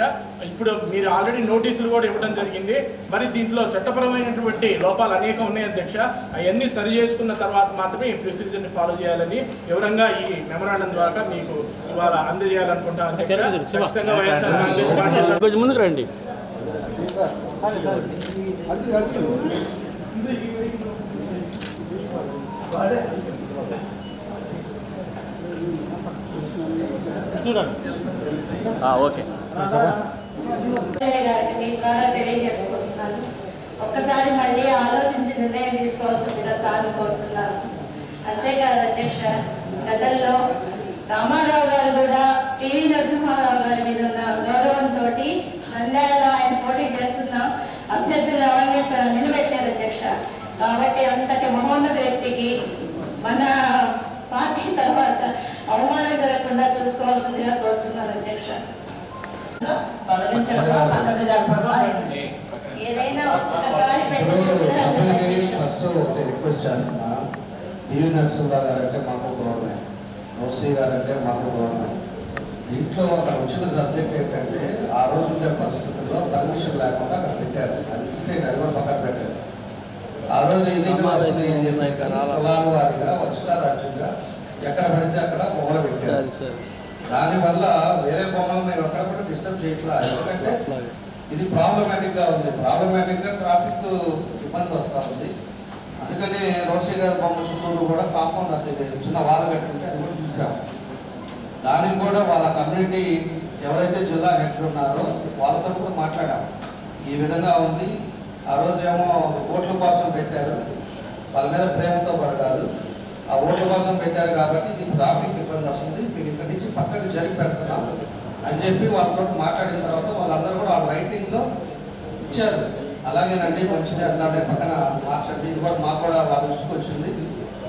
[SPEAKER 9] ఇప్పుడు మీరు ఆల్రెడీ నోటీసులు కూడా ఇవ్వడం జరిగింది. మరి దీంట్లో చట్టపరమైనటువంటి లోపాలు అనేకం ఉన్నాయి అధ్యక్ష. అవన్నీ సరి చేసుకున్న తర్వాత మాత్రమే ఈ ప్రొసీజర్ని ఫాలో చేయాలని వివరంగా ఈ మెమరాండం ద్వారా మీకు ఇవాళ అందజేయాలనుకుంటాను అధ్యక్ష. ఖచ్చితంగా వైఎస్ఆర్ కాంగ్రెస్ పార్టీ
[SPEAKER 11] కొంచెం ముందుకు రండి. ఓకే
[SPEAKER 2] మీ ద్వారా తెలియజేసుకుంటున్నాను. ఒక్కసారి మళ్ళీ ఆలోచించి నిర్ణయం తీసుకోవాల్సిందిగా సార్లు కోరుతున్నాను. అంతేకాదు అధ్యక్ష, గతంలో రామారావు గారు కూడా పివి నరసింహారావు గారి మీద ఉన్న గౌరవంతో నంద్యాలలో ఆయన పోటీ చేస్తున్న అభ్యర్థులు ఎవరిని నిలబెట్టారు అధ్యక్ష. కాబట్టి అంతటి మహోన్నత వ్యక్తికి మన పార్టీ తర్వాత అవమానం జరగకుండా చూసుకోవాల్సిందిగా కోరుతున్నాను అధ్యక్ష. ఏదైనా ఒక్కసారి
[SPEAKER 6] ఫస్ట్ ఒకటి రిక్వెస్ట్ చేస్తున్నా. పివి నరసింహారావు గారు అంటే మాకు గౌరవం, నోసీ గారు అంటే మాకు గౌరవం. దీంట్లో అక్కడ వచ్చిన సబ్జెక్ట్ ఏంటంటే ఆ రోజు ఉండే పరిస్థితుల్లో పర్మిషన్ లేకుండా అక్కడ పెట్టారు. అది తీసేయండి, అది కూడా పక్కన పెట్టారు. ఆ రోజు ఎన్నికలు వస్తుంది ఏం చెప్పేసి కులాల వారిగా వర్షారాజ్యంగా ఎక్కడ పడితే అక్కడ బొమ్మలు పెట్టారు. దానివల్ల వేరే బొమ్మలు మేము ఎక్కడ కూడా డిస్టర్బ్ చేయట్లా. ఎందుకంటే ఇది ప్రాబ్లమాటిక్గా ఉంది. ప్రాబ్లమాటిక్గా ట్రాఫిక్ ఇబ్బంది వస్తూ ఉంది. అందుకని రోషి గారి బొమ్మ చుట్టూరు కూడా కాంపౌండ్ అది చిన్న వాళ్ళు కట్టుంటే అది కూడా తీసాము. దానికి కూడా వాళ్ళ కమ్యూనిటీ ఎవరైతే జిల్లా హెడ్ ఉన్నారో వాళ్ళతో కూడా మాట్లాడాము. ఈ విధంగా ఉంది. ఆ రోజు ఏమో ఓట్ల కోసం పెట్టారు, వాళ్ళ మీద ప్రేమతో పడగాదు, ఆ ఓట్ల కోసం పెట్టారు కాబట్టి ఇది ట్రాఫిక్ ఇబ్బంది వస్తుంది, మీకు ఇక్కడి నుంచి పక్కకి జరిగి పెడుతున్నాం అని చెప్పి వాళ్ళతో మాట్లాడిన తర్వాత వాళ్ళందరూ కూడా ఆ రైటింగ్లో ఇచ్చారు. అలాగేనండి, మంచిది అట్లానే పక్కన మార్చండి, ఇది కూడా మాకు కూడా వాళ్ళ దృష్టికి వచ్చింది,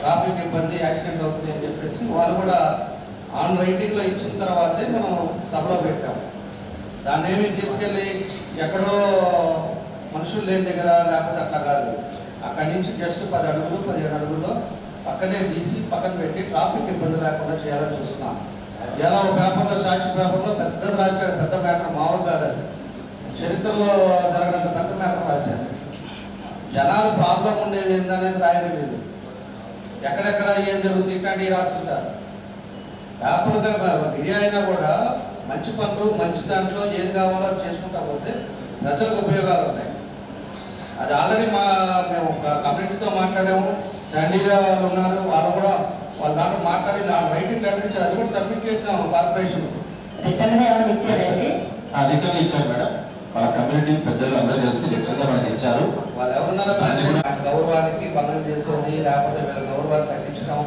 [SPEAKER 6] ట్రాఫిక్ ఇబ్బంది, యాక్సిడెంట్ అవుతుంది అని చెప్పేసి వాళ్ళు కూడా ఆన్ రైటింగ్లో ఇచ్చిన తర్వాతే మనం సభలో పెట్టాము. దాన్ని ఏమి తీసుకెళ్ళి ఎక్కడో మనుషులు లేని దగ్గర లేకపోతే అట్లా కాదు, అక్కడి నుంచి జస్ట్ 10 అడుగులు 15 అడుగుల్లో పక్కనే తీసి పక్కన పెట్టి ట్రాఫిక్ ఇబ్బంది లేకుండా చేయాలని చూస్తున్నాం. ఎలా ఒక పేపర్లో సాక్షి పేపర్లో పెద్దది రాశాడు, పెద్ద మ్యాటర్ మామూలు కాదు, అది చరిత్రలో జరగడంత పెద్ద మ్యాటర్ రాశాడు. జనాలు ప్రాబ్లం ఉండేది ఏందనేది రాయని వీళ్ళు ఎక్కడెక్కడ ఏం జరుగుతుంది ఇట్లాంటివి రాస్తుంటారు. పేపర్ మీడియా అయినా కూడా మంచి పనులు మంచి దాంట్లో ఏది కావాలో చేసుకుంటా పోతే ప్రజలకు ఉపయోగాలు ఉన్నాయి. అది ఆల్రెడీ మేము కమ్యూనిటీతో మాట్లాడాము, శాండీగా వాళ్ళు ఉన్నారు, వాళ్ళు కూడా వాళ్ళ దాంట్లో మాట్లాడి రైటింగ్ లెటర్ అది కూడా సబ్మిట్ చేసాము కార్పొరేషన్.
[SPEAKER 2] రిటర్న్
[SPEAKER 5] ఇచ్చారు మేడం, మన కమ్యూనిటీ పెద్దలు అందరూ కలిసి రిటర్న్ గా మనకి ఇచ్చారు.
[SPEAKER 6] వాళ్ళు ఎవరున్నారో గౌరవానికి భంగం చేసేది లేకపోతే వీళ్ళ గౌరవాన్ని తగ్గించడం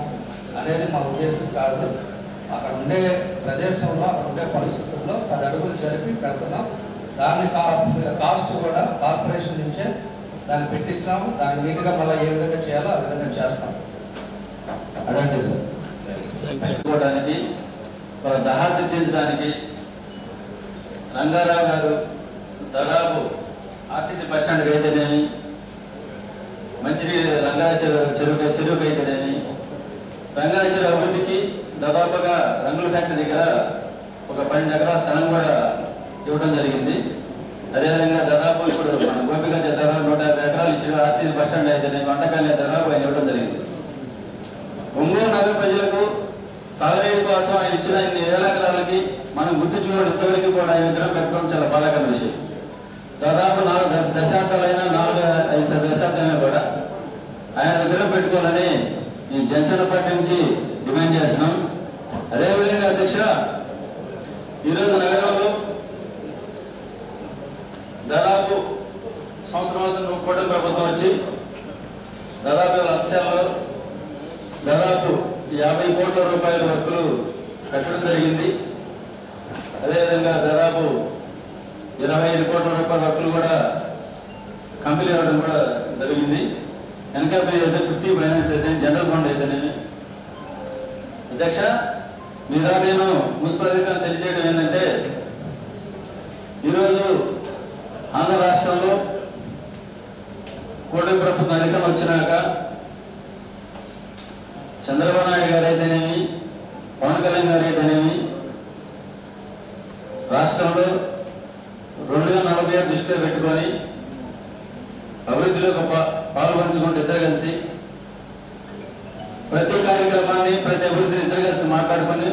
[SPEAKER 6] అనేది మా ఉద్దేశం కాదు. అక్కడ ఉండే ప్రదేశంలో అక్కడ ఉండే పరిస్థితుల్లో 10 అడుగులు జరిపి పెడుతున్నాం. దాని కాస్ట్ కూడా కార్పొరేషన్ నుంచే దాన్ని పెట్టిస్తాము. దాన్ని నీట్గా మళ్ళీ ఏ విధంగా చేయాలో ఆ విధంగా చేస్తాం. అదంటే సార్
[SPEAKER 11] పెట్టుకోవడానికి వాళ్ళ దహార్తి తీర్చడానికి రంగారావు గారు దాదాపు ఆర్టీసీ బస్ స్టాండ్కి అయితేనేమి, మంచినీరు రంగారావు చెరువుకి అయితేనేమి, రంగారావు చెరువు అభివృద్ధికి దాదాపుగా రంగుల ఫ్యాక్టరీ దగ్గర ఒక 12 ఎకరాల స్థలం కూడా ఇవ్వడం జరిగింది. అదేవిధంగా దాదాపు ఇప్పుడు మన గోపిగంజ్ దాదాపు 150 ఎకరాలు ఇచ్చిన ఆర్టీసీ బస్ స్టాండ్ అయితేనేమి, వంటకాలే దాదాపు ఆయన ఇవ్వడం జరిగింది. ఒంగోలు నగర ప్రజలకు తాగునీరు కోసం ఆయన ఇచ్చిన ఇన్ని వేల ఎకరాలకి మనం గుర్తించుకోవడం ఇంతవరకు కూడా ఆయన విగ్రహం పెట్టుకోవడం చాలా బాధాకర విషయం. దాదాపు 4 దశాబ్దాలైనా 4-5 దశాబ్దాలైనా కూడా ఆయన విగ్రహం పెట్టుకోవాలని ఈ జనసేన పార్టీ నుంచి డిమాండ్ చేస్తున్నాం. అదేవిధంగా అధ్యక్ష, ఈరోజు నగరంలో దాదాపు సంవత్సరం కూటమి ప్రభుత్వం వచ్చి దాదాపు లక్ష్యాల్లో దాదాపు 50 కోట్ల రూపాయల వర్కులు కట్టడం జరిగింది. అదేవిధంగా దాదాపు 25 కోట్ల రూపాయల వర్కులు కూడా కంపెనీ అవ్వడం కూడా జరిగింది. ఎన్కేపీ అయితే 50 ఫైనాన్స్ అయితే జనరల్ ఫండ్ అయితేనేమి. అధ్యక్ష, మీద నేను మున్సిపల్ అధికారులు తెలియజేయడం ఏంటంటే, ఈరోజు ఆంధ్ర రాష్ట్రంలో కూటమి ప్రభుత్వం అధికారం వచ్చినాక చంద్రబాబు నాయుడు గారు అయితేనేమి, పవన్ కళ్యాణ్ గారు అయితేనేమి రాష్ట్రంలో 2040 దృష్టిలో పెట్టుకొని అభివృద్ధిలో పాలు పంచుకుంటూ ఇద్దరు కలిసి ప్రతి కార్యక్రమాన్ని, ప్రతి అభివృద్ధిని ఇద్దరు కలిసి మాట్లాడుకొని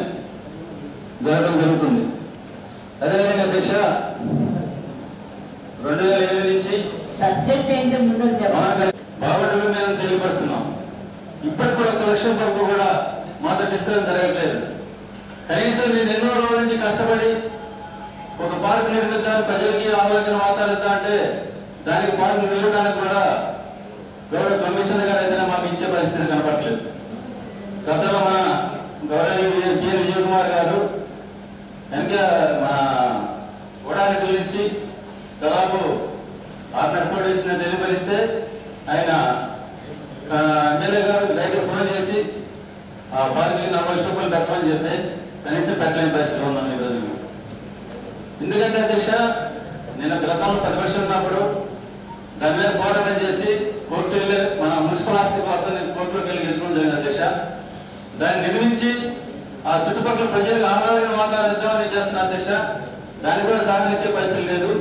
[SPEAKER 11] జరగడం జరుగుతుంది. అదేవిధంగా అధ్యక్ష, 2008 నుంచి
[SPEAKER 2] సబ్జెక్ట్ ఏంటో ముందు
[SPEAKER 11] బాబు మేము తెలియపరుస్తున్నాం. ఇప్పటికి కూడా 1 లక్షల వరకు కూడా మాతో డిస్కషన్ జరగట్లేదు. కనీసం నేను ఎన్నో రోజుల నుంచి కష్టపడి ఒక పార్క్ నిర్మిద్దాం, ప్రజలకి ఆలోచన వాతావరణం అంటే దానికి పార్క్ నిలవడానికి కూడా గౌరవ కమిషనర్ గారు అయితే మాకు ఇచ్చే పరిస్థితి కనపడలేదు. గతంలో మన గౌరవ పిఎన్ విజయ్ కుమార్ గారు మన గోడాని గురించి దాదాపు 6 కోట్లు తెలియపరిస్తే ఆయన ఎమ్మెల్యే గారు రైతు ఫోన్ చేసి ఆ పార్టీకి 40 రూపాయలు పెట్టమని చెప్తే కనీసం పెట్టలేని పరిస్థితి ఉన్నాం ఈరోజు. ఎందుకంటే అధ్యక్ష, నేను గతంలో ప్రతిపక్షం ఉన్నప్పుడు దాని మీద పోరాటం చేసి కోర్టు వెళ్ళి మన మున్సిపల్ ఆస్తి కోసం నేను కోర్టులోకి వెళ్ళి గెలుచుకోవడం జరిగింది అధ్యక్ష. దాన్ని నిర్మించి ఆ చుట్టుపక్కల ప్రజలకు ఆహ్లాదమైన వాతావరణం ఇద్దామని చేస్తున్నా అధ్యక్ష. దాన్ని కూడా సాగనిచ్చే పరిస్థితి లేదు.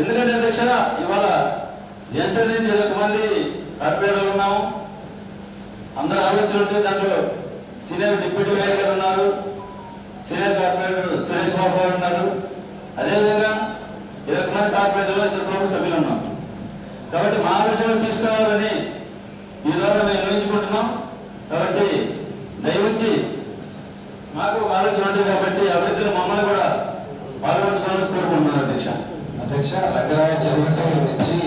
[SPEAKER 11] ఎందుకంటే అధ్యక్ష, ఇవాళ జనసేన నుంచి 20 మంది కార్పొరేటర్లు ఉన్నాము. అందరూ ఆలోచన ఉంటే దాంట్లో సీనియర్ డిప్యూటీ మేయర్ గారు ఉన్నారు, సీనియర్ కార్పొరేటర్ సురేష్ బాబు గారు ఉన్నారు. అదేవిధంగా 20 మంది కార్పొరేటర్లు 2 ప్రభుత్వ సభ్యులు ఉన్నాం. కాబట్టి మా ఆలోచనలు తీసుకురావాలని ఈ ద్వారా మేము నిర్ణయించుకుంటున్నాం. కాబట్టి దయవుంచి మాకు ఆలోచన ఉంటుంది కాబట్టి అభివృద్ధిలో మమ్మల్ని కూడా పాల్గొంచుకోవాలని కోరుకుంటున్నాను అధ్యక్ష.
[SPEAKER 4] అధ్యక్ష, రంగారావు చెరువు నుంచి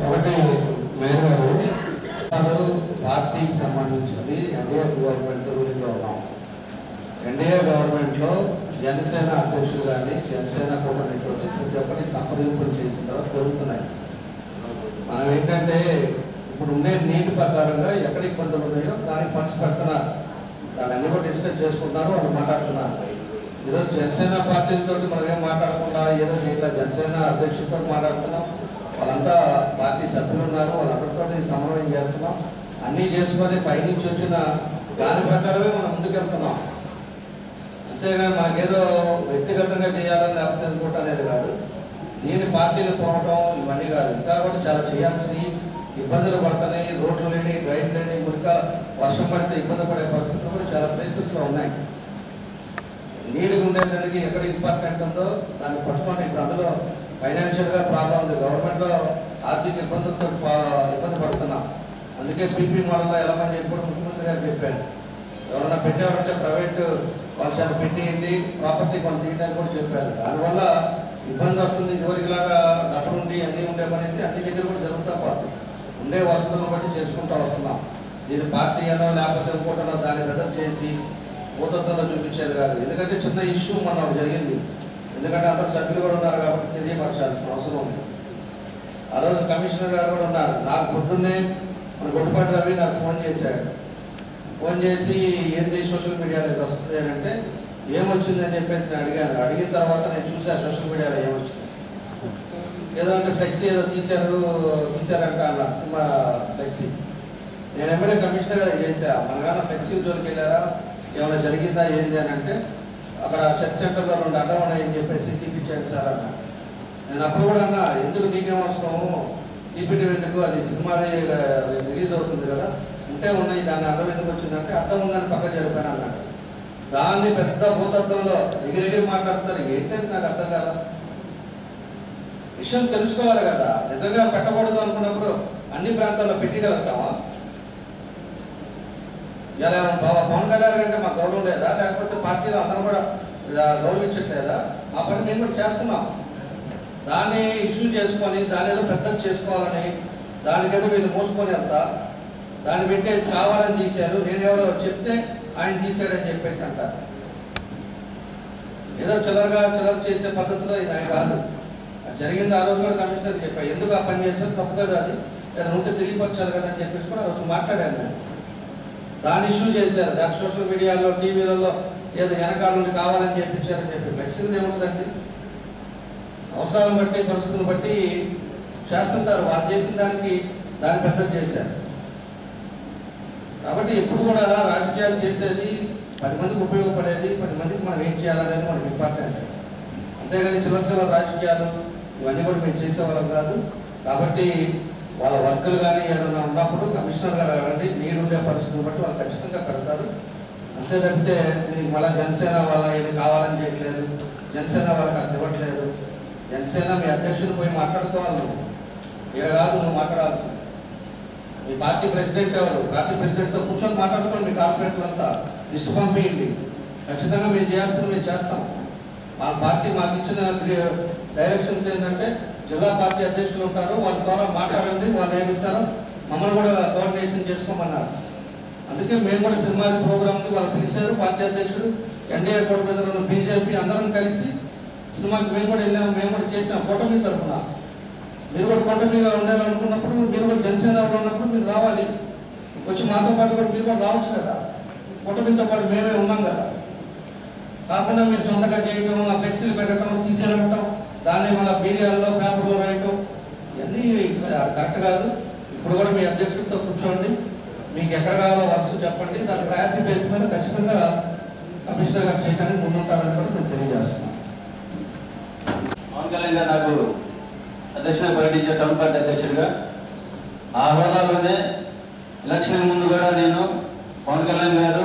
[SPEAKER 4] ఒకటి మేయర్ గారు పార్టీకి సంబంధించింది ఎన్డీఏ గవర్నమెంట్ గురించి ఉన్నాం. ఎన్డీఏ గవర్నమెంట్లో జనసేన అధ్యక్షులు కానీ జనసేన కూటమితో ప్రతి ఒక్కటి సంప్రదింపులు చేసిన తర్వాత జరుగుతున్నాయి. మనం ఏంటంటే ఇప్పుడు ఉండే నీటి ప్రకారంగా ఎక్కడ ఇబ్బందులు ఉన్నాయో దానికి ఫండ్స్ పెడుతున్నారు. దాన్ని అన్ని కూడా డిస్కస్ చేసుకుంటున్నారు, వాళ్ళు మాట్లాడుతున్నారు. ఈరోజు జనసేన పార్టీలతో మనం ఏం మాట్లాడకుండా ఏదో ఇట్లా జనసేన అధ్యక్షులతో మాట్లాడుతున్నాం. వాళ్ళంతా పార్టీ సభ్యులు ఉన్నారు, వాళ్ళందరితో సమన్వయం చేస్తున్నాం. అన్నీ చేసుకొని పైనుంచి వచ్చిన దాని ప్రకారమే మనం ముందుకెళ్తున్నాం. అంతేగాని మనకేదో వ్యక్తిగతంగా చేయాలని లేకపోతే అనుకోవటం అనేది కాదు. దీని పార్టీలు పోవటం ఇవన్నీ కాదు. ఇంకా కూడా చాలా చేయాల్సినవి, ఇబ్బందులు పడుతున్నాయి. రోడ్లు లేని, డ్రైన్ లేని, మురిక వర్షం పడితే ఇబ్బంది పడే పరిస్థితులు కూడా చాలా ప్లేసెస్లో ఉన్నాయి. నీటికి ఉండేదానికి ఎక్కడ ఇంపార్టెంట్ ఉందో దాన్ని పట్టుకోండి. ఇప్పుడు అందులో ఫైనాన్షియల్గా ప్రాబ్లం ఉంది, గవర్నమెంట్లో ఆర్థిక ఇబ్బందులతో ఇబ్బంది పడుతున్నాం. అందుకే పీపీ మోడల్లో వెళ్ళమని చెప్పి ముఖ్యమంత్రి గారు చెప్పారు. ఎవరైనా పెట్టేవారంటే ప్రైవేట్ వాళ్ళు చాలా పెట్టేయండి, ప్రాపర్టీ కొంత తీయడానికి కూడా చెప్పారు. దానివల్ల ఇబ్బంది వస్తుంది. ఇదివరకులాగా డబ్బు నుండి అన్నీ ఉండే పని అయితే అన్ని దగ్గర కూడా జరుగుతూ పోతుంది. ఉండే వసతులను బట్టి చేసుకుంటూ వస్తున్నాం. దీని పార్టీ అనో లేకపోతే ఇంకోటనో దాన్ని బెదర్ చేసి భూతత్వంలో చూపించేది కాదు. ఎందుకంటే చిన్న ఇష్యూ మనం జరిగింది. ఎందుకంటే అందరు సభ్యులు కూడా ఉన్నారు కాబట్టి తెలియపరచాల్సిన అవసరం ఉంది.
[SPEAKER 6] ఆ రోజు కమిషనర్ గారు కూడా ఉన్నారు. నాకు పొద్దున్నే మన గుట్టుపాటి రవి నాకు ఫోన్ చేశాడు. ఫోన్ చేసి ఏంటి సోషల్ మీడియాలో ఇది వస్తుంది అని అంటే ఏమొచ్చిందని చెప్పేసి నేను అడిగాను. అడిగిన తర్వాత నేను చూశాను సోషల్ మీడియాలో ఏమొచ్చింది. ఏదో అంటే ఫ్లెక్సీ ఏదో తీశారంట అన్న సినిమా ఫ్లెక్సీ. నేను ఎమ్మెల్యే కమిషనర్ గారు చేశా, మనగానే ఫ్లెక్సీ జోలికి వెళ్ళారా, ఏమైనా జరిగిందా ఏంటి అని అంటే అక్కడ చర్చ్ సెంటర్లో 2 అడ్డం ఉన్నాయని చెప్పేసి తీపిచ్చాను సార్ అన్న. నేను అప్పుడు కూడా అన్నా, ఎందుకు నీకేమవసరము, తీపిటి ఎందుకు, అది సినిమా రిలీజ్ అవుతుంది కదా, ఉంటే ఉన్నాయి, దాన్ని అడ్డం ఎందుకు వచ్చిందంటే అడ్డం ఉందని పక్కన జరిపాను అన్నాడు. దాన్ని పెద్ద భూతత్వంలో ఎగిరెగిరి మాట్లాడతారు. ఏంటంటే నాకు అర్థం కాదు. విషయం తెలుసుకోవాలి కదా. నిజంగా పెట్టకూడదు అనుకున్నప్పుడు అన్ని ప్రాంతాల్లో పెట్టగలుగుతామా? ఇలా పవన్ కళ్యాణ్ అంటే మాకు గౌరవం లేదా, లేకపోతే పార్టీలో అందరూ కూడా గౌరవించట్లేదా? ఆ పని మేము కూడా చేస్తున్నాం. దాన్ని ఇష్యూ చేసుకొని దాని ఏదో పెద్దది చేసుకోవాలని దానికేదో వీళ్ళు మోసుకొని వెళ్తా, దాన్ని పెట్టేసి కావాలని తీశారు, నేను ఎవరో చెప్తే ఆయన తీశాడని చెప్పేసి అంటారు. ఏదో చిల్లర చేసే పద్ధతిలో ఇది ఆయన కాదు. జరిగింది. ఆ రోజు కూడా కమిషనర్ చెప్పాను, ఎందుకు ఆ పని చేశారు, తప్పు కదా, అది ఏదైనా ఉంటే తిరిగిపోచ్చారు కదా అని చెప్పేసి కూడా ఆ రోజు మాట్లాడాను నేను. దాన్ని ఇష్యూ చేశారు. దాని సోషల్ మీడియాలో టీవీలలో ఏదో వెనకాల నుండి కావాలని చెప్పించారని చెప్పి ఫ్లెక్సీలు ఏముంటుందండి. అవసరాలను బట్టి పరిస్థితులను బట్టి చేస్తుంటారు. వాళ్ళు చేసిన దానికి దాన్ని పెద్దది చేశారు. కాబట్టి ఎప్పుడు కూడా రాజకీయాలు చేసేది 10 మందికి ఉపయోగపడేది, 10 మందికి మనం ఏం చేయాలనేది మనకి ఇంపార్టెంట్. అంతేగాని చిల్లర రాజకీయాలు ఇవన్నీ కూడా మేము చేసేవాళ్ళం కాదు. కాబట్టి వాళ్ళ వర్కులు కానీ ఏదైనా ఉన్నప్పుడు కమిషనర్ గారు అడగండి, నీరుండే పరిస్థితులు బట్టి వాళ్ళు ఖచ్చితంగా పెడతారు. అంతే తప్పితే దీనికి మళ్ళీ జనసేన వాళ్ళ ఇది కావాలని చేయట్లేదు, జనసేన వాళ్ళకి అసలు ఇవ్వట్లేదు. జనసేన మీ అధ్యక్షుడు పోయి మాట్లాడుకోవాలి. నువ్వు ఇక కాదు, నువ్వు మాట్లాడాల్సింది. మీ పార్టీ ప్రెసిడెంట్ ఎవరు, పార్టీ ప్రెసిడెంట్తో కూర్చొని మాట్లాడుకోండి. మీ కార్పొరేటర్లంతా లిస్టు పంపించండి. ఖచ్చితంగా మేము చేయాల్సింది మేము చేస్తాం. మా పార్టీ మాకు ఇచ్చిన డైరెక్షన్స్ ఏంటంటే జిల్లా పార్టీ అధ్యక్షులు ఉంటారు, వాళ్ళ ద్వారా మాట్లాడండి, వాళ్ళు ఏమి ఇస్తారో మమ్మల్ని కూడా కోఆర్డినేషన్ చేసుకోమన్నారు. అందుకే మేము కూడా సినిమా ప్రోగ్రామ్కి వాళ్ళు పిలిచారు. పార్టీ అధ్యక్షుడు, ఎన్డీఏ కోట మీద ఉన్న బీజేపీ అందరం కలిసి సినిమాకి మేము కూడా వెళ్ళాము, మేము కూడా చేసాం కూటమి తరఫున. మీరు కూడా కూటమిగా ఉండాలనుకున్నప్పుడు, మీరు కూడా జనసేనలో ఉన్నప్పుడు మీరు రావాలి, వచ్చి మాతో పాటు కూడా మీరు కూడా రావచ్చు కదా. కూటమితో పాటు మేమే ఉన్నాం కదా. కాకుండా మీరు సొంతగా చేయటం, ఆ ఫ్లెక్సీలు పెట్టడం, తీసేయడం, దాన్ని మళ్ళీ మీడియాలో పేపర్లో రాయటం, ఇవన్నీ కరెక్ట్ కాదు. ఇప్పుడు కూడా మీ అధ్యక్షులతో కూర్చోండి, మీకు ఎక్కడ కావాలో వర్క్స్ చెప్పండి, దాని ప్రయారిటీ బేస్ మీద ఖచ్చితంగా కమిషనర్ గారు చేయడానికి ముందుంటారని కూడా మేము తెలియజేస్తున్నాం.
[SPEAKER 11] పవన్ కళ్యాణ్ గారు నాకు అధ్యక్షుడిగా ప్రకటించే టౌన్ పార్టీ అధ్యక్షుడిగా ఆ హోదాలోనే ఎలక్షన్ ముందు కూడా నేను పవన్ కళ్యాణ్ గారు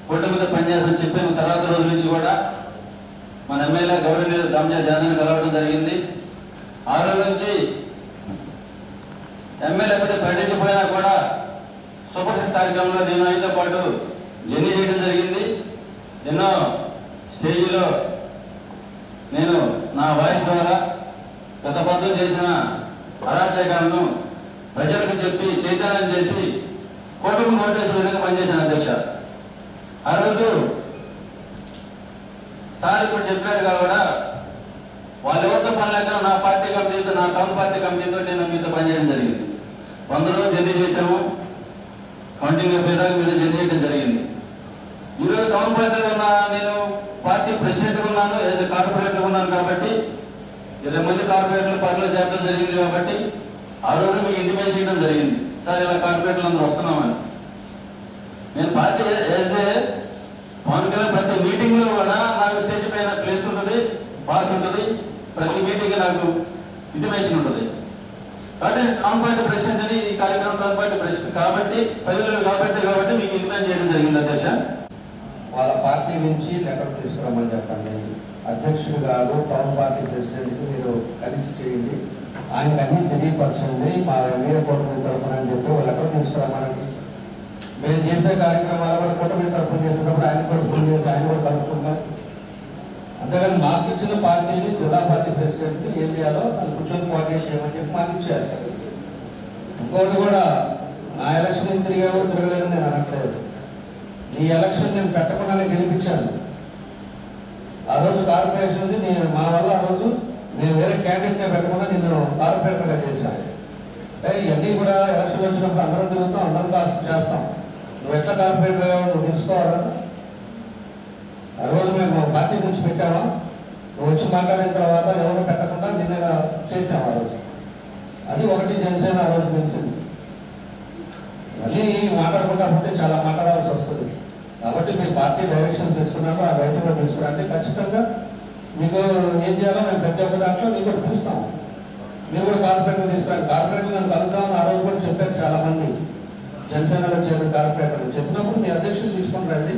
[SPEAKER 11] కూటమితో పనిచేస్తామని చెప్పిన తర్వాత రోజు నుంచి కూడా మన ఎమ్మెల్యే గౌరవనీయులు దామజా జానని కలవడం జరిగింది. ఆ రోజు నుంచి ఎమ్మెల్యే ఎప్పటి ప్రకటించకపోయినా కూడా సూపర్ సిక్స్ కార్యక్రమంలో నేను ఆయనతో పాటు జర్నీ చేయడం జరిగింది. ఎన్నో స్టేజీలో నేను నా వాయిస్ ద్వారా గత ప్రభుత్వం చేసిన అరాచకాలను ప్రజలకు చెప్పి చైతన్యం చేసి కూటమి మోటివేషన్ విధంగా పనిచేసిన అధ్యక్ష. ఆ రోజు సార్ ఇప్పుడు చెప్పినట్టుగా కూడా వాళ్ళు ఎవరితో పని లేక నా పార్టీ కమిటీతో, నా టౌన్ పార్టీ కమిటీతో నేను మీతో పనిచేయడం జరిగింది. 100 రోజులు జర్నీ చేసాము, కౌంటింగ్ అయిపోయేదాకా మీద జర్నీ చేయడం జరిగింది. ఈరోజు టౌన్ పార్టీలో ఉన్న నేను పార్టీ ప్రెసిడెంట్గా ఉన్నాను, ఏదో కార్పొరేటర్గా ఉన్నాను కాబట్టి 20 మంది కార్పొరేటర్లు పార్టీలో చేరడం జరిగింది. కాబట్టి ఆ రోజు మీకు ఇంటిమేషన్ చేయడం జరిగింది, సార్ ఇలా కార్పొరేటర్లు అందరూ వస్తున్నామని. నేను పార్టీ వేసే పవన్ కళ్యాణ్ ప్రతి మీటింగ్లో కూడా నాకు స్టేజ్ పైన ప్లేస్ ఉంటుంది, పాస్ ఉంటుంది, ప్రతి మీటింగ్ నాకు ఇంటిమేషన్ ఉంటుంది. కాబట్టి టౌన్ పార్టీ ప్రెసిడెంట్ అని ఈ కార్యక్రమం టౌన్ పార్టీ ప్రెసిడెంట్ కాబట్టి ప్రజలు కాబట్టి మీకు ఇంటిమేషన్ చేయడం జరిగింది అధ్యక్ష.
[SPEAKER 6] వాళ్ళ పార్టీ నుంచి లెటర్ తీసుకురమ్మని చెప్పండి. అధ్యక్షుడు గారు టౌన్ పార్టీ ప్రెసిడెంట్కి మీరు కలిసి చేయండి, ఆయనకు అన్నీ తెలియపరచండి, మా ఎమ్మెల్యే కూటమి తరఫున అని చెప్పి ఒక లెటర్ తీసుకురమ్మనండి. మేము చేసే కార్యక్రమాలు కూడా కూటమి తరఫున చేసేటప్పుడు ఆయన కూడా ఫోన్ చేసి ఆయన కూడా కలుపుకుంటాం. అంతేగాని మాకు ఇచ్చిన పార్టీని జిల్లా పార్టీ ప్రెసిడెంట్కి ఏం చేయాలో దాన్ని కూర్చొని కోఆర్డినేట్ చేయమని చెప్పి మాకు ఇచ్చారు. ఇంకోటి కూడా, నా ఎలక్షన్ తిరిగామో తిరగలేదని నేను అనట్లేదు. నీ ఎలక్షన్ నేను పెట్టకుండానే గెలిపించాను. ఆ రోజు కార్పొరేషన్ మా వల్ల ఆ రోజు నేను వేరే క్యాండిడేట్నే పెట్టకుండా నేను కార్పొరేటర్గా చేశాను. ఇవన్నీ కూడా ఎలక్షన్ వచ్చినప్పుడు అందరం తిరుగుతాం, అందరం చేస్తాం. నువ్వు ఎట్లా కార్పొరేటర్ నువ్వు తెలుసుకోవాలి కదా. ఆ రోజు మేము పార్టీ నుంచి పెట్టామా, నువ్వు వచ్చి మాట్లాడిన తర్వాత ఎవరు పెట్టకుండా నిన్న చేసాం ఆ రోజు. అది ఒకటి జనసేన ఆ రోజు తెలిసింది. మళ్ళీ మాట్లాడకుండా పోతే చాలా మాట్లాడాల్సి వస్తుంది. కాబట్టి మీ పార్టీ డైరెక్షన్స్ తీసుకున్నాము, ఆ బయటలో తీసుకున్నాం అంటే ఖచ్చితంగా మీకు ఏం చేయాలో మేము ప్రతి ఒక్క దాంట్లో మీకు కూడా చూస్తాం. మీరు కూడా కార్పొరేటర్ తీసుకురండి. కార్పొరేటర్ నన్ను కలుద్దామని ఆ రోజు కూడా చెప్పారు చాలామంది జనసేనలో చేరిన కార్పొరేటర్లు. చెప్పినప్పుడు మీ అధ్యక్షులు తీసుకొని రండి,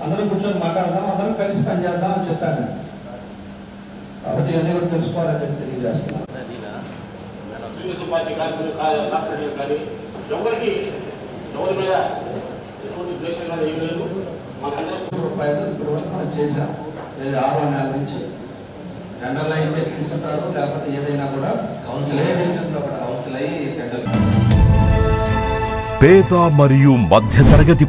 [SPEAKER 6] అందరం కూర్చొని మాట్లాడదాం, అందరం కలిసి పనిచేద్దాం అని చెప్పాను. కాబట్టి అన్నీ కూడా తెలుసుకోవాలని చెప్పి తెలియజేస్తున్నాను.
[SPEAKER 11] ఎవరి మీద ఎటువంటి ద్వేషం కానీ ఏం లేదు.
[SPEAKER 6] రూపాయలు ఇప్పుడు వరకు మనం చేశాం. 6 నెలల నుంచి టెండర్లు అయితే తీసుకుంటారు, లేకపోతే ఏదైనా కూడా కౌన్సిల్ అయ్యి
[SPEAKER 12] పేద మరియు మధ్యతరగతి